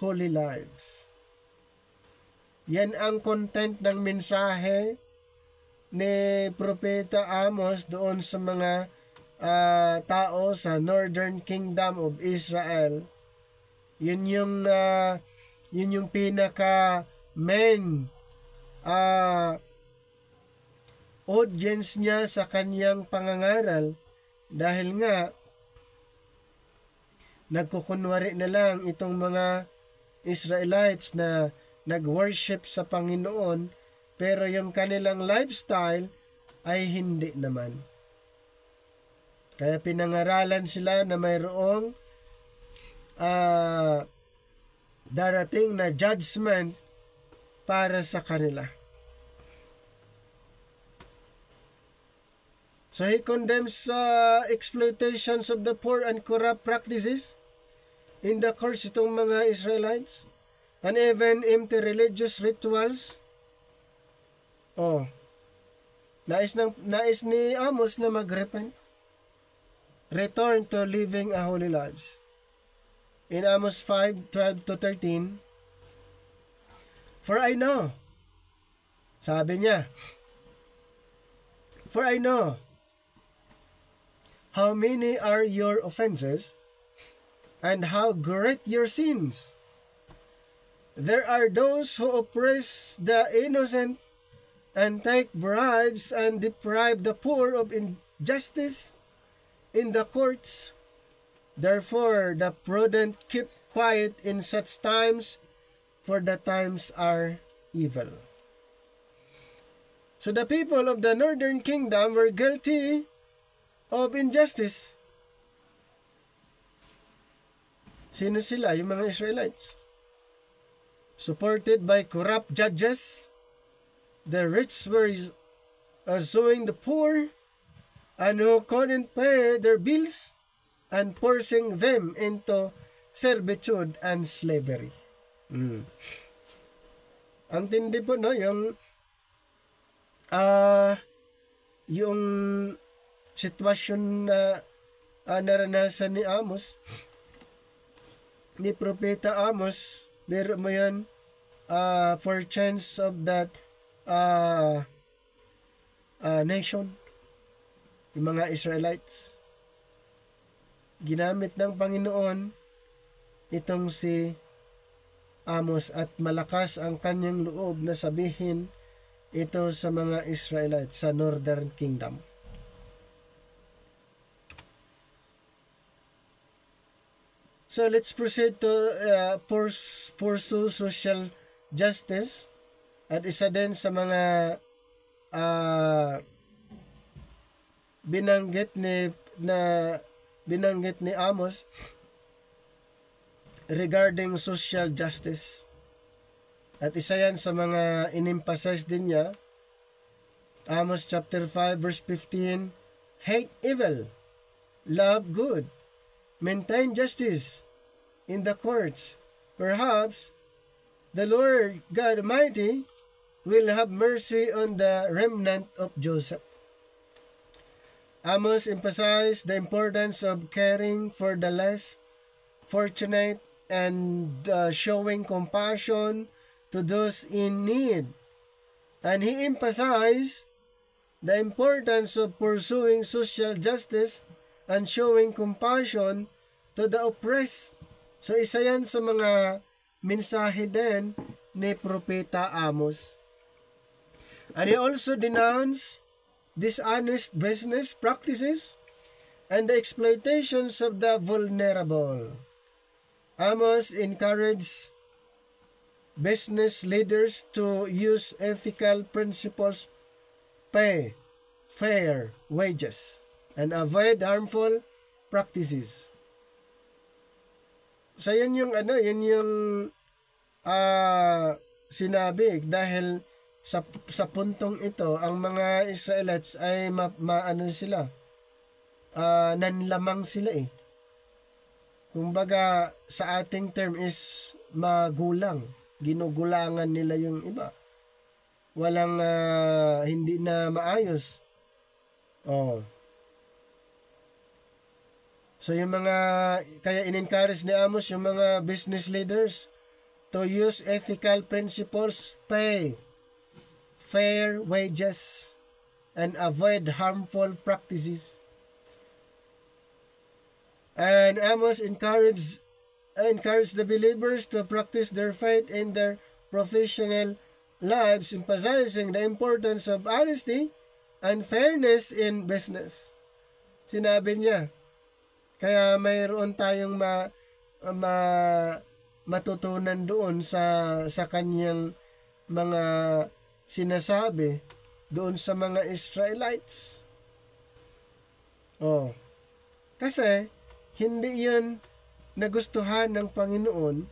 A: holy lives. Yan ang content ng mensahe ni Propeta Amos doon sa mga tao sa Northern Kingdom of Israel. Yun yung pinaka main audience niya sa kanyang pangangaral, dahil nga nagkukunwari na lang itong mga Israelites na nag-worship sa Panginoon, pero yung kanilang lifestyle ay hindi naman. Kaya pinangaralan sila na mayroong darating na judgment para sa kanila. So he condemns exploitations of the poor and corrupt practices in the courts itong mga Israelites, and even empty religious rituals. Nais ni Amos na mag-repent, return to living a holy lives. In Amos 5:12-13, for I know, sabi niya, for I know how many are your offenses, and how great your sins. There are those who oppress the innocent and take bribes and deprive the poor of injustice, in the courts. Therefore, the prudent keep quiet in such times, for the times are evil. So the people of the northern kingdom were guilty of injustice. Sino sila? Yung mga Israelites. Supported by corrupt judges, the rich were suing the poor, and who couldn't pay their bills, and forcing them into servitude and slavery. Ang tindi po, no? Yung sitwasyon na naranasan ni Amos, ni Propeta Amos, biro mo yan, for chance of that nation, yung mga Israelites. Ginamit ng Panginoon itong si Amos at malakas ang kanyang loob na sabihin ito sa mga Israelites sa Northern Kingdom. So let's proceed to pursue social justice, at isa din sa mga binanggit ni Amos regarding social justice. At isa yan sa mga in-emphasize din niya. Amos chapter 5 verse 15, hate evil, love good, maintain justice in the courts. Perhaps the Lord God Almighty will have mercy on the remnant of Joseph. Amos emphasized the importance of caring for the less fortunate and showing compassion to those in need. And he emphasized the importance of pursuing social justice and showing compassion to the oppressed. So isa yan sa mga mensahe din ni Propeta Amos. And he also denounced dishonest business practices and the exploitations of the vulnerable. Amos encouraged business leaders to use ethical principles, pay fair wages, and avoid harmful practices. So yan yung sinabi dahil sa puntong ito ang mga Israelites ay nanlamang sila eh. Kumbaga sa ating term is magulang, ginugulangan nila yung iba. Walang hindi na maayos. So yung kaya in-encourage ni Amos yung mga business leaders to use ethical principles, pay fair wages, and avoid harmful practices. And Amos encouraged the believers to practice their faith in their professional lives, emphasizing the importance of honesty and fairness in business. Sinabi niya, kaya mayroon tayong matutunan doon sa kanyang mga sinasabi doon sa mga Israelites. Kasi hindi yan nagustuhan ng Panginoon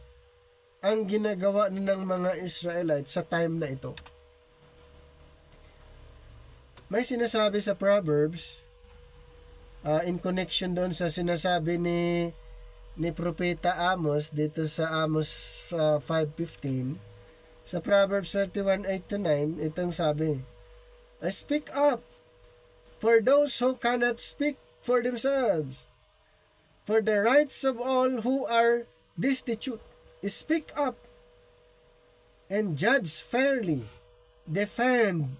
A: ang ginagawa ng mga Israelites sa time na ito. May sinasabi sa Proverbs in connection doon sa sinasabi ni Propeta Amos dito sa Amos 5:15. Sa Proverbs 31:8-9, itong sabi, speak up for those who cannot speak for themselves, for the rights of all who are destitute. Speak up and judge fairly. Defend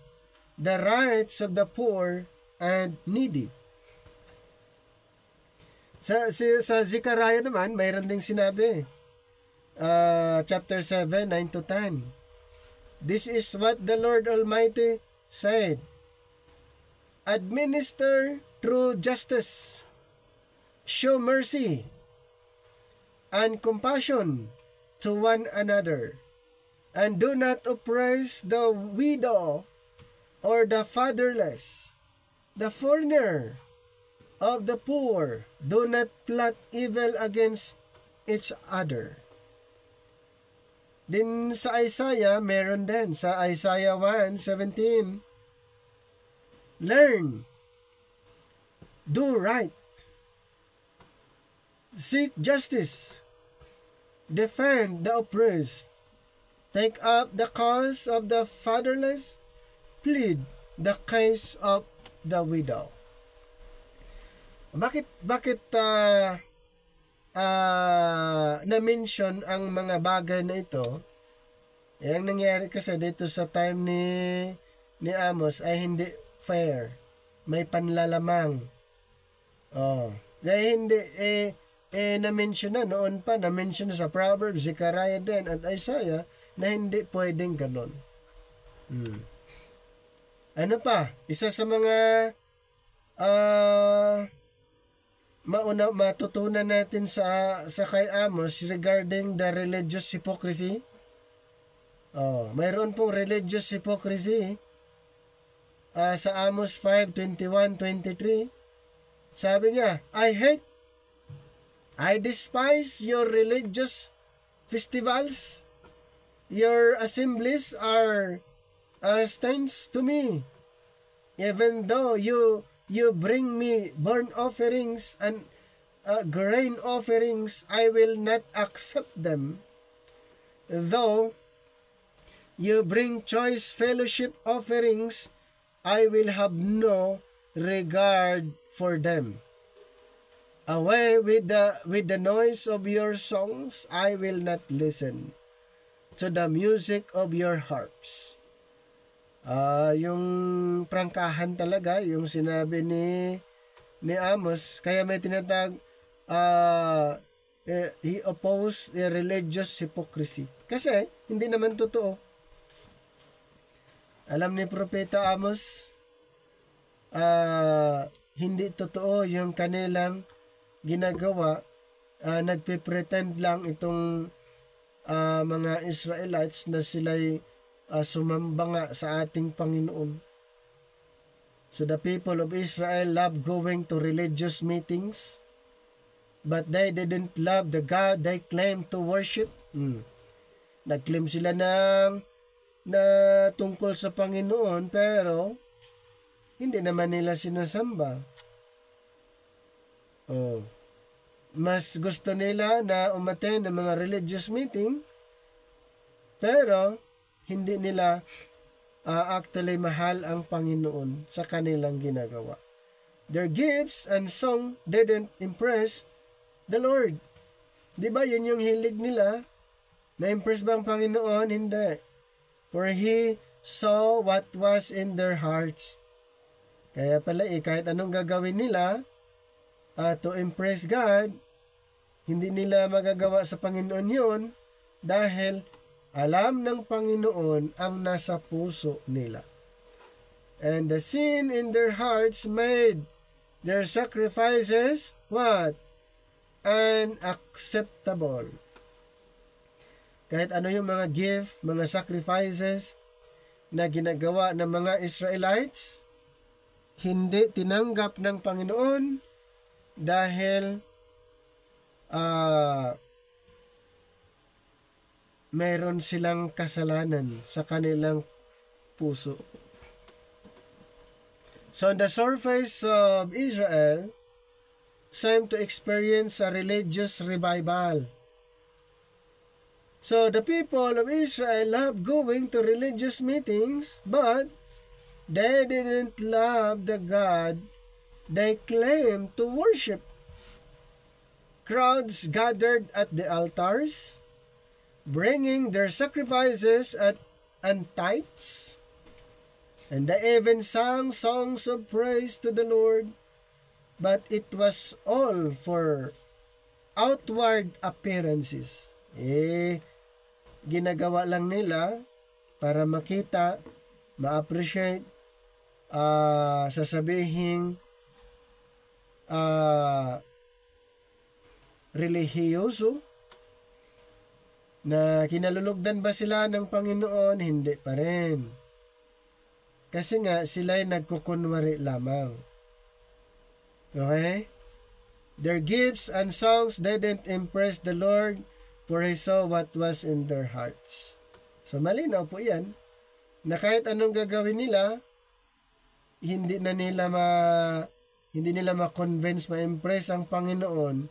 A: the rights of the poor and needy. Sa Zechariah naman, mayroon ding sinabi. Chapter 7, 9-10. This is what the Lord Almighty said. Administer true justice show mercy and compassion to one another, and do not oppress the widow or the fatherless, the foreigner, of the poor. Do not plot evil against each other. Din sa Isaiah, meron din sa Isaiah 1:17. Learn, do right, seek justice, defend the oppressed, take up the cause of the fatherless, plead the case of the widow. Bakit na-mention ang mga bagay na ito? Ang nangyari kasi dito sa time ni Amos ay hindi fair. May panlalamang. Dahil hindi na-mention na noon pa, na-mention sa Proverbs, Zechariah din at Isaiah na hindi pwedeng ganon. Ano pa? Isa sa mga matutunan natin sa kay Amos regarding the religious hypocrisy. Mayroon pong religious hypocrisy sa Amos 5:21-23. Sabi niya, I despise your religious festivals. Your assemblies are stains to me. Even though you bring me burnt offerings and grain offerings, I will not accept them. Though you bring choice fellowship offerings, I will have no regard for them. Away with the noise of your songs, I will not listen to the music of your harps. Yung prangkahan talaga, yung sinabi ni Amos, kaya may tinatag he opposed the religious hypocrisy. Kasi hindi naman totoo. Alam ni Propeta Amos, hindi totoo yung kanilang ginagawa. Nagpe-pretend lang itong mga Israelites na sila'y sumamba nga sa ating Panginoon. So the people of Israel love going to religious meetings, but they didn't love the God they claim to worship. Nag-claim sila na tungkol sa Panginoon, pero hindi naman nila sinasamba. Mas gusto nila na umattend ng mga religious meeting, pero hindi nila actually mahal ang Panginoon sa kanilang ginagawa. Their gifts and song didn't impress the Lord. Di ba yun yung hilig nila? Na-impress ba ang Panginoon? Hindi. For He saw what was in their hearts. Kaya pala kahit anong gagawin nila to impress God, hindi nila magagawa sa Panginoon yun dahil alam ng Panginoon ang nasa puso nila. And the sin in their hearts made their sacrifices what? Unacceptable. Kahit ano yung mga gift, mga sacrifices na ginagawa ng mga Israelites, hindi tinanggap ng Panginoon dahil mayroon silang kasalanan sa kanilang puso. So on the surface of Israel seemed to experience a religious revival. So the people of Israel loved going to religious meetings, but they didn't love the God they claimed to worship. Crowds gathered at the altars, bringing their sacrifices and tithes, and they even sang songs of praise to the Lord, but it was all for outward appearances. Ginagawa lang nila para makita, ma-appreciate, sasabihin, relihiyoso na kinalulugdan ba sila ng Panginoon? Hindi pa rin. Kasi nga sila'y nagkukunwari lamang. Okay? Their gifts and songs didn't impress the Lord, for He saw what was in their hearts. So malinaw po yan, na kahit anong gagawin nila, hindi nila ma-convince, ma-impress ang Panginoon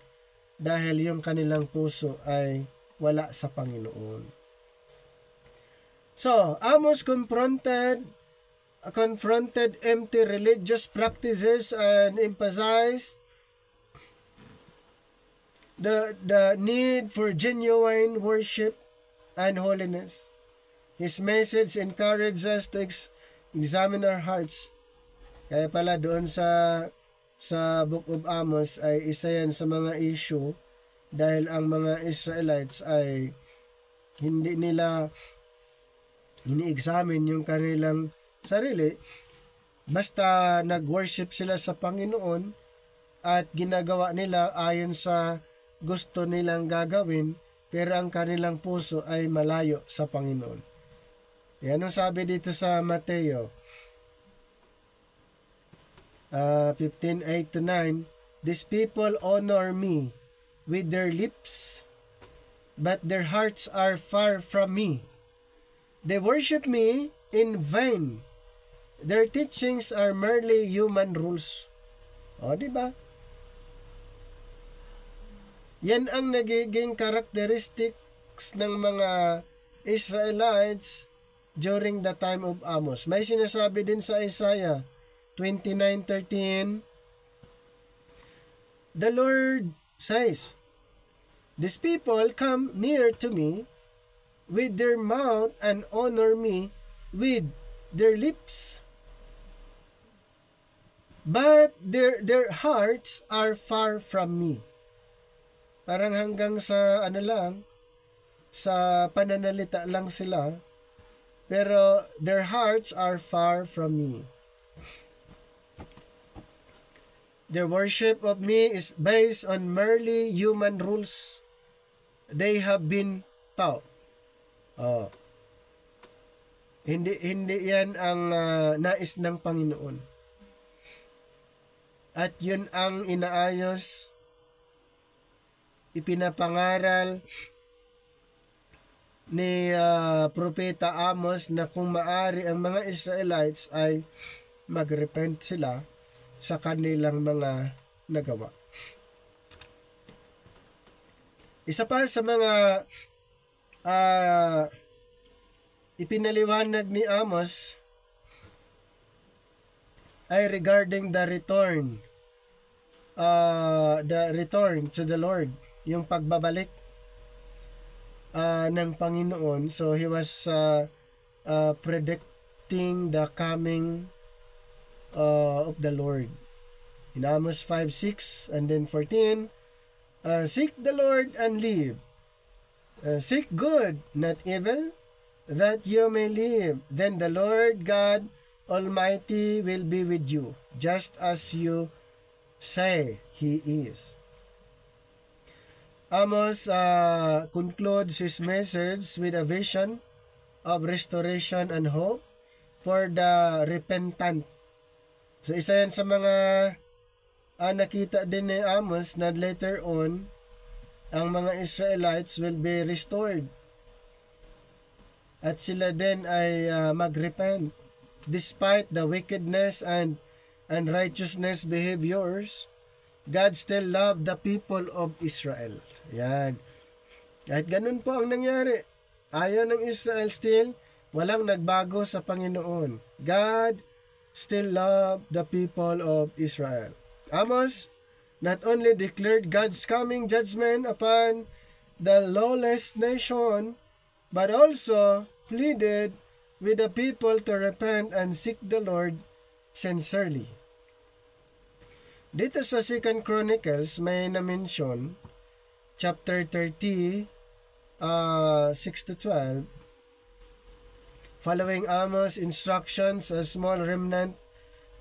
A: dahil yung kanilang puso ay wala sa Panginoon. So, Amos confronted empty religious practices and emphasized the need for genuine worship and holiness. His message encourages us to examine our hearts. Kaya pala doon sa Book of Amos ay isa yan sa mga issue dahil ang mga Israelites ay hindi nila ini-examine yung kanilang sarili. Basta nag-worship sila sa Panginoon at ginagawa nila ayon sa gusto nilang gagawin, pero ang kanilang puso ay malayo sa Panginoon. Yan ang sabi dito sa Mateo 15:8-9, "These people honor me with their lips, but their hearts are far from me. They worship me in vain. Their teachings are merely human rules." O, di ba? Yan ang nagiging characteristics ng mga Israelites during the time of Amos. May sinasabi din sa Isaiah 29:13, "The Lord says, these people come near to me with their mouth and honor me with their lips, but their hearts are far from me." Parang hanggang sa sa pananalita lang sila, pero their hearts are far from me. Their worship of me is based on merely human rules they have been taught. Hindi yan ang nais ng Panginoon. At yun ang inaayos, ipinapangaral ni Propeta Amos na kung maari ang mga Israelites ay magrepent sila sa kanilang mga nagawa. Isa pa sa mga ipinaliwanag ni Amos ay regarding the return to the Lord, yung pagbabalik ng Panginoon. So he was predicting the coming of the Lord. In Amos 5:6 and then 14, "Seek the Lord and live. Seek good, not evil, that you may live. Then the Lord God Almighty will be with you, just as you say He is." Amos concludes his message with a vision of restoration and hope for the repentant. So isa yan sa mga nakita din ni Amos na later on, ang mga Israelites will be restored. At sila din ay magrepent. Despite the wickedness and unrighteousness behaviors, God still loved the people of Israel. Yan. Kahit ganun po ang nangyari, ayaw ng Israel still, walang nagbago sa Panginoon. God still loved the people of Israel. Amos not only declared God's coming judgment upon the lawless nation, but also pleaded with the people to repent and seek the Lord sincerely. Dito sa 2 Chronicles may na-mention, chapter 30, 6-12, following Amos' instructions, a small remnant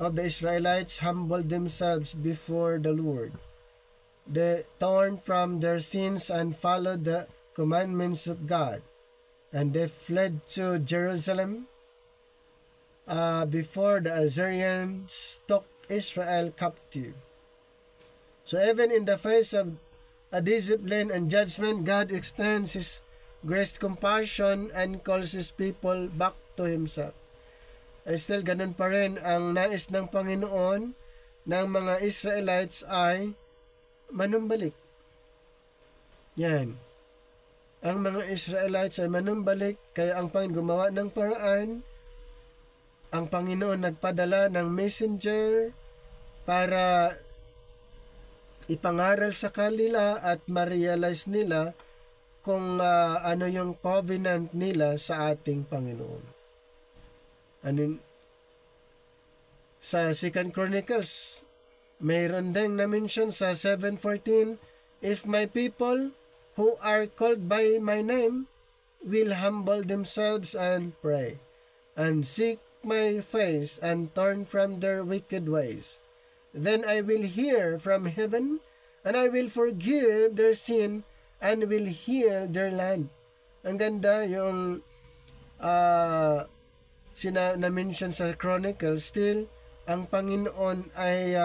A: of the Israelites humbled themselves before the Lord. They turned from their sins and followed the commandments of God. And they fled to Jerusalem before the Assyrians took Israel captive. So even in the face of a discipline and judgment, God extends His grace, compassion, and calls His people back to Himself. Ay still, ganun pa rin ang nais ng Panginoon ng mga Israelites ay manumbalik. Yan. Ang mga Israelites ay manumbalik, kaya ang Panginoon gumawa ng paraan. Ang Panginoon nagpadala ng messenger para ipangaral sa kanila at ma-realize nila kung ano yung covenant nila sa ating Panginoon. Sa 2 Chronicles, mayroon din na-mention sa 7:14, if my people who are called by my name will humble themselves and pray, and seek my face and turn from their wicked ways, then I will hear from heaven, and I will forgive their sin, and will heal their land. Ang ganda yung na-mention sa Chronicles. Still, ang Panginoon ay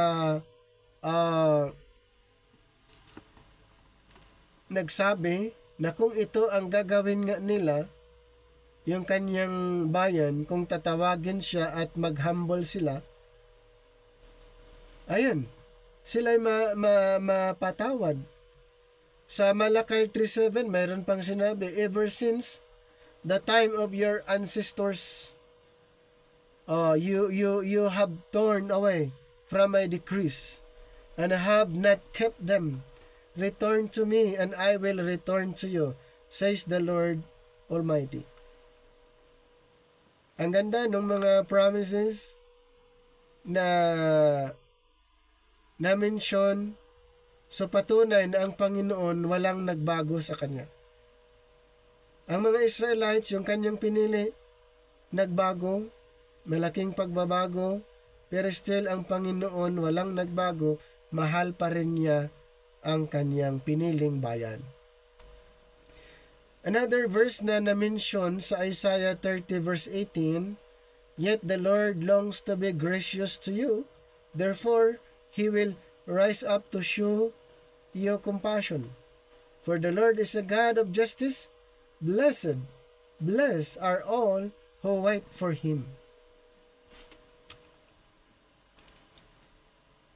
A: nagsabi na kung ito ang gagawin nga nila, yung kanyang bayan, kung tatawagin siya at mag-humble sila, ayun, sila'y mapatawad. Sa Malakay 3:7, mayroon pang sinabi, ever since the time of your ancestors, you have torn away from my decrees, and have not kept them. Return to me, and I will return to you, says the Lord Almighty. Ang ganda ng mga promises na na-mention. So patunay na ang Panginoon walang nagbago sa Kanya. Ang mga Israelites, yung Kanyang pinili, nagbago, malaking pagbabago, pero still ang Panginoon walang nagbago, mahal pa rin niya ang Kanyang piniling bayan. Another verse na na-mention sa Isaiah 30 verse 18, yet the Lord longs to be gracious to you, therefore He will rise up to show you compassion. For the Lord is a God of justice. Blessed are all who wait for Him.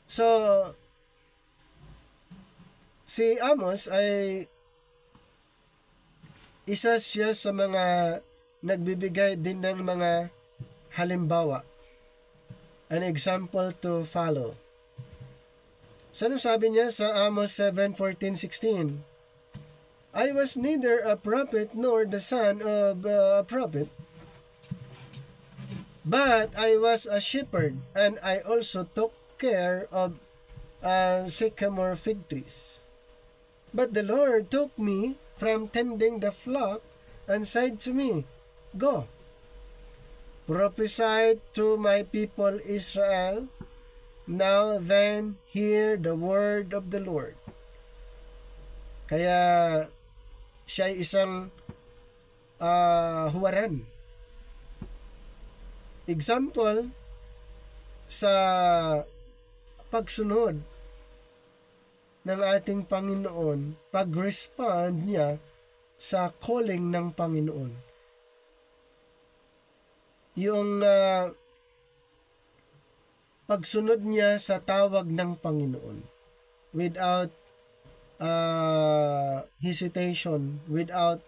A: So, si Amos ay isa siya sa mga nagbibigay din ng mga halimbawa. An example to follow. So, ano sabi niya sa Amos 7:14-16? I was neither a prophet nor the son of a prophet, but I was a shepherd, and I also took care of sycamore fig trees. But the Lord took me from tending the flock and said to me, go, prophesy to my people Israel. Now then, hear the word of the Lord. Kaya siya ay isang huwaran. Example sa pagsunod ng ating Panginoon, pag-respond niya sa calling ng Panginoon. Yung pagsunod niya sa tawag ng Panginoon without hesitation, without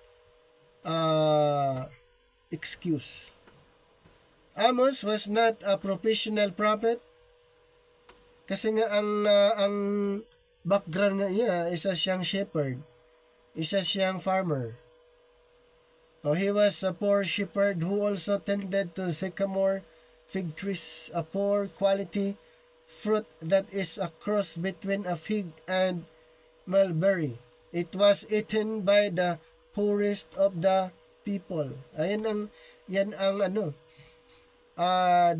A: excuse. Amos was not a professional prophet kasi nga ang background nga niya, isa siyang shepherd, isa siyang farmer. He was a poor shepherd who also tended to sycamore fig trees, a poor quality fruit that is a cross between a fig and mulberry. It was eaten by the poorest of the people. Yan ang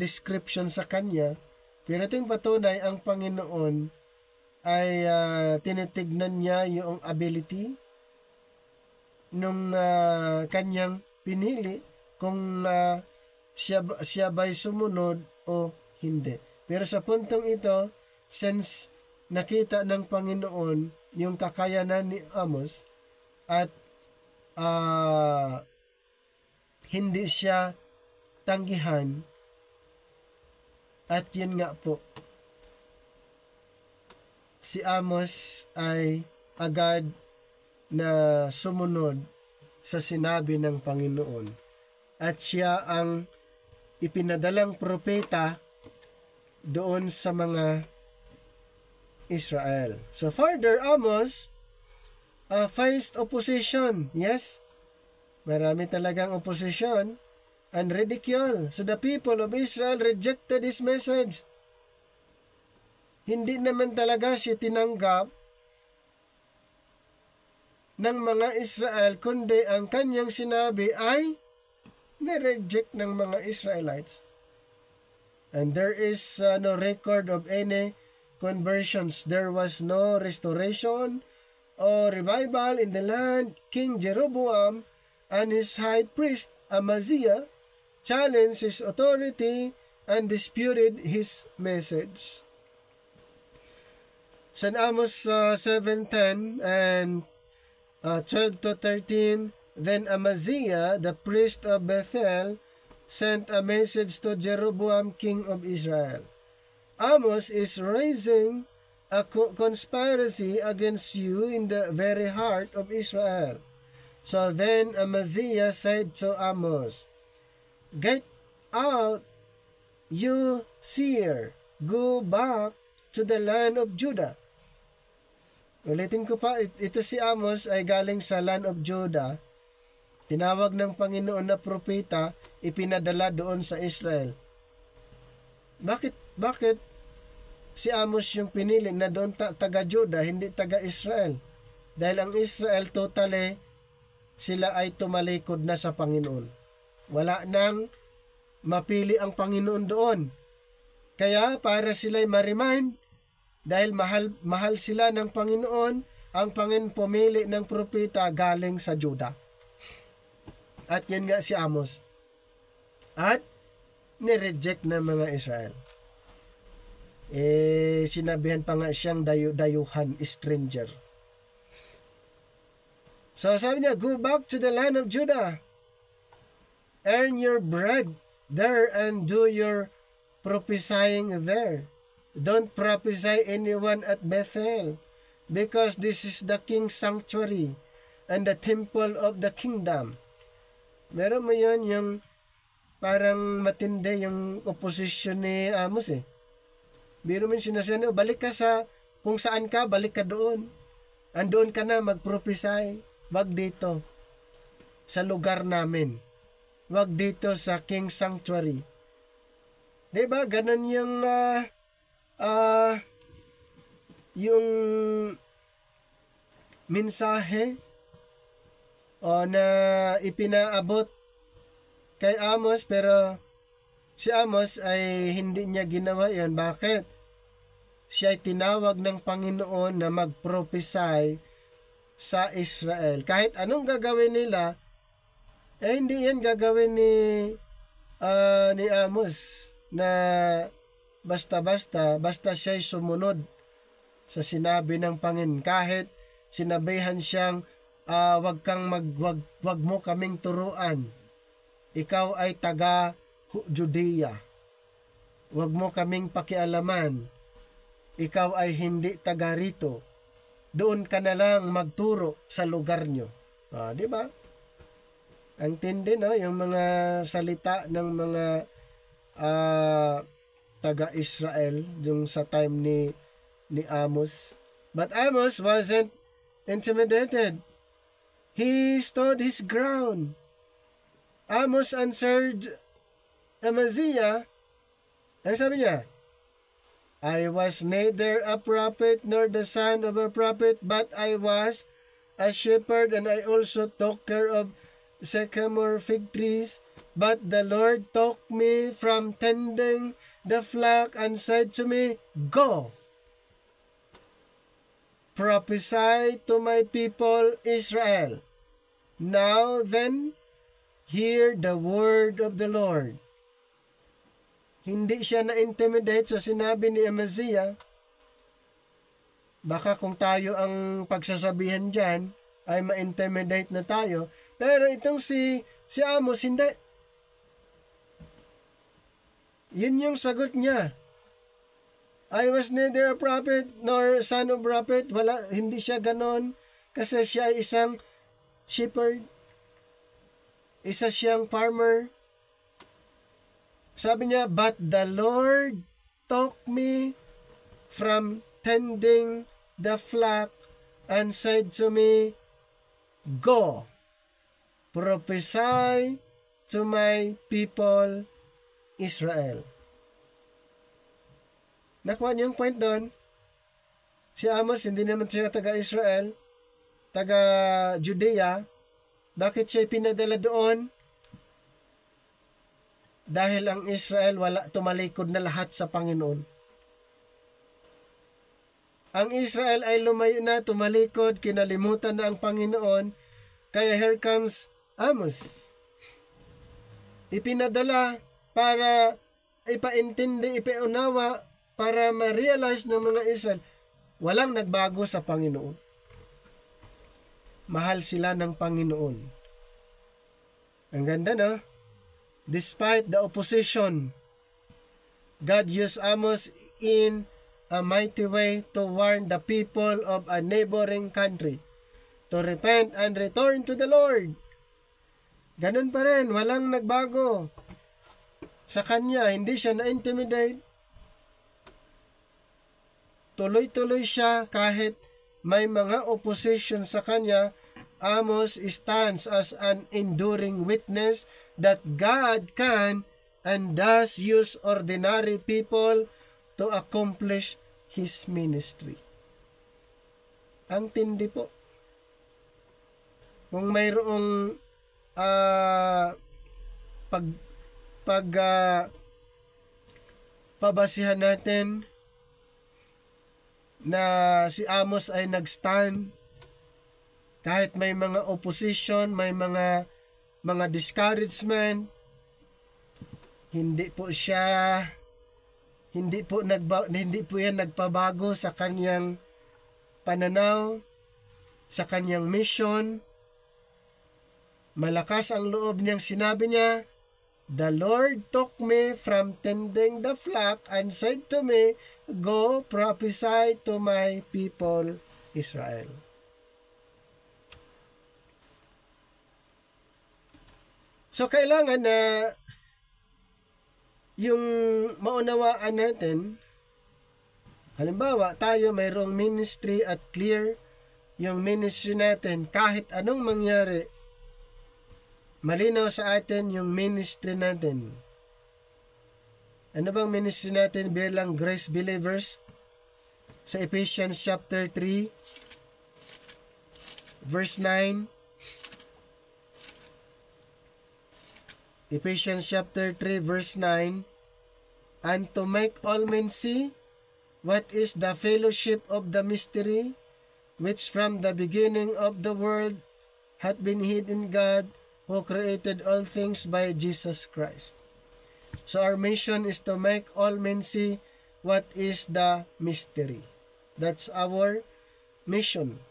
A: description sa kanya. Pero ito yung patunay, ang Panginoon ay tinitignan niya yung ability nung kanyang pinili kung siya ba'y sumunod o hindi. Pero sa puntong ito, since nakita ng Panginoon yung kakayanan ni Amos at hindi siya tanggihan, at yun nga po, si Amos ay agad na sumunod sa sinabi ng Panginoon at siya ang ipinadalang propeta doon sa mga Israel. So further, Amos faced opposition. Yes, marami talagang opposition and ridicule. So the people of Israel rejected his message. Hindi naman talaga siya tinanggap ng mga Israel, kundi ang kanyang sinabi ay nireject ng mga Israelites. And there is no record of any conversions. There was no restoration or revival in the land. King Jeroboam and his high priest Amaziah challenged his authority and disputed his message. St. Amos 7:10 and 12 to 13, then Amaziah, the priest of Bethel, sent a message to Jeroboam, king of Israel. Amos is raising a conspiracy against you in the very heart of Israel. So then Amaziah said to Amos, get out, you seer, go back to the land of Judah. Ulitin ko pa, ito si Amos ay galing sa land of Judah. Tinawag ng Panginoon na propeta, ipinadala doon sa Israel. Bakit si Amos yung pinili na doon taga Judah, hindi taga Israel? Dahil ang Israel totally sila ay tumalikod na sa Panginoon. Wala nang mapili ang Panginoon doon. Kaya para sila'y ma-remind, dahil mahal sila ng Panginoon, ang Panginoon pumili ng propeta galing sa Judah. At yan nga si Amos. At nireject ng mga Israel. Sinabihan pa nga siyang dayuhan, stranger. So sabi niya, go back to the land of Judah. Earn your bread there and do your prophesying there. Don't prophesy anyone at Bethel, because this is the king's sanctuary and the temple of the kingdom. Meron mo yun, yung parang matindi yung opposition ni Amos eh. Biro mo yung sinasabi, balik ka sa, kung saan ka, balik ka doon. Andoon ka na, mag-prophesy. Wag dito, sa lugar namin. Wag dito sa king's sanctuary. Diba, ganun yung mensahe na ipinaabot kay Amos, pero si Amos ay hindi niya ginawa yon. Bakit? Siya ay tinawag ng Panginoon na mag-prophesy sa Israel. Kahit anong gagawin nila, hindi yan gagawin ni Amos na basta siya'y sumunod sa sinabi ng Panginoon. Kahit sinabihan siyang wag mo kaming turuan. Ikaw ay taga Judea. Wag mo kaming pakialaman. Ikaw ay hindi taga rito. Doon ka na lang magturo sa lugar nyo. Di ba? Ang tindi, no? Yung mga salita ng mga taga-Israel yung sa time ni Amos. But Amos wasn't intimidated. He stood his ground. Amos answered Amaziah, and sabi niya, I was neither a prophet nor the son of a prophet, but I was a shepherd, and I also took care of sycamore fig trees. But the Lord took me from tending the flock and said to me, go. prophesy to my people Israel. Now then, hear the word of the Lord. Hindi siya na-intimidate sa sinabi ni Amaziah. Baka kung tayo ang pagsasabihan dyan, ay ma-intimidate na tayo. Pero itong si Amos, hindi. Yun yung sagot niya. I was neither a prophet nor son of prophet. Wala, hindi siya ganon. Kasi siya ay isang shepherd. Isa siyang farmer. Sabi niya, but the Lord took me from tending the flock and said to me, go, prophesy to my people Israel. Nakuha niyo yung point doon. Si Amos, hindi naman siya taga-Israel, taga-Judea. Bakit siya pinadala doon? Dahil ang Israel tumalikod na lahat sa Panginoon. Ang Israel ay lumayo na, tumalikod, kinalimutan na ang Panginoon. Kaya here comes Amos. Ipinadala para ipaintindi, ipaunawa, para ma-realize ng mga Israel, walang nagbago sa Panginoon. Mahal sila ng Panginoon. Ang ganda, no? Despite the opposition, God used Amos in a mighty way to warn the people of a neighboring country to repent and return to the Lord. Ganun pa rin, walang nagbago sa kanya, hindi siya na-intimidate. Tuloy-tuloy siya kahit may mga opposition sa kanya. Amos stands as an enduring witness that God can and does use ordinary people to accomplish His ministry. Ang tindi po. Kung mayroong pabasihan natin na si Amos ay nag-stand kahit may mga opposition, may mga discouragement, hindi po yan nagpabago sa kanyang pananaw, sa kanyang mission. Malakas ang loob niyang sinabi niya, the Lord took me from tending the flock and said to me, go prophesy to my people Israel. So, kailangan na yung maunawaan natin, halimbawa, tayo mayroong ministry at clear yung ministry natin, kahit anong mangyari, malinaw sa atin yung ministry natin. Ano bang ministry natin bilang Grace Believers? Sa Ephesians chapter 3, verse 9, Ephesians chapter 3 verse 9, and to make all men see what is the fellowship of the mystery, which from the beginning of the world hath been hid in God, who created all things by Jesus Christ. So our mission is to make all men see what is the mystery. That's our mission.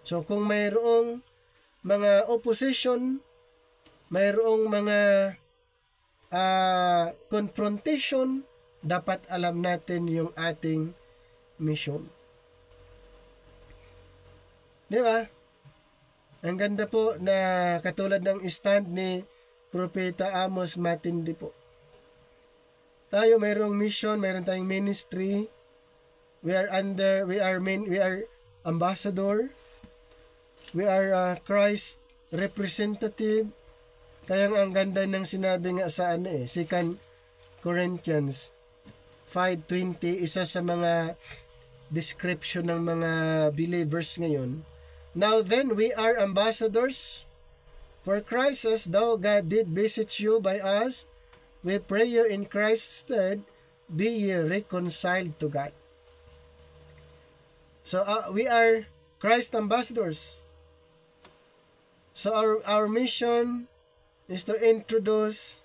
A: So kung mayroong mga opposition, mayroong mga confrontation, dapat alam natin yung ating mission. Di ba? Ang ganda po na katulad ng stand ni Propeta Amos, matindi po. Tayo mayroong mission, mayroon tayong ministry. We are ambassador. We are Christ representative. Kaya ang ganda ng sinabi nga sa 2 Corinthians 5:20, isa sa mga description ng mga believers ngayon. Now then, we are ambassadors for Christ, as though God did visit you by us. We pray you in Christ's stead, be ye reconciled to God. So we are Christ ambassadors. So our mission is to introduce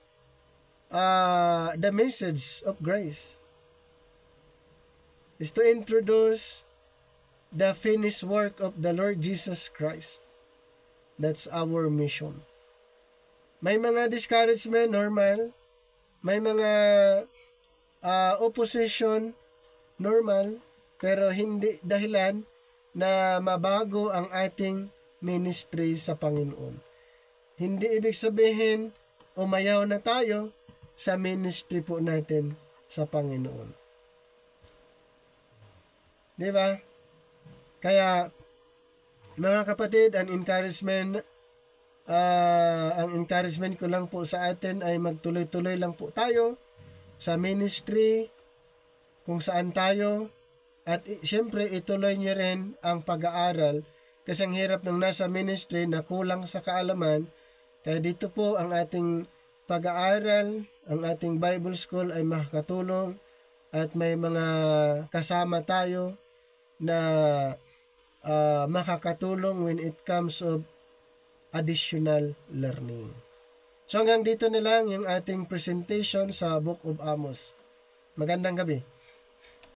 A: the message of grace. Is to introduce the finished work of the Lord Jesus Christ. That's our mission. May mga discouragement, normal. May mga opposition, normal. Pero hindi dahilan na mabago ang ating ministry sa Panginoon. Hindi ibig sabihin, umayaw na tayo sa ministry po natin sa Panginoon. Di ba? Kaya, mga kapatid, ang encouragement ko lang po sa atin ay magtuloy-tuloy lang po tayo sa ministry, kung saan tayo, at siyempre ituloy niyo rin ang pag-aaral kasi ang hirap ng nasa ministry na kulang sa kaalaman. Kaya dito po ang ating pag-aaral, ang ating Bible School ay makakatulong at may mga kasama tayo na makakatulong when it comes of additional learning. So hanggang dito na lang yung ating presentation sa Book of Amos. Magandang gabi.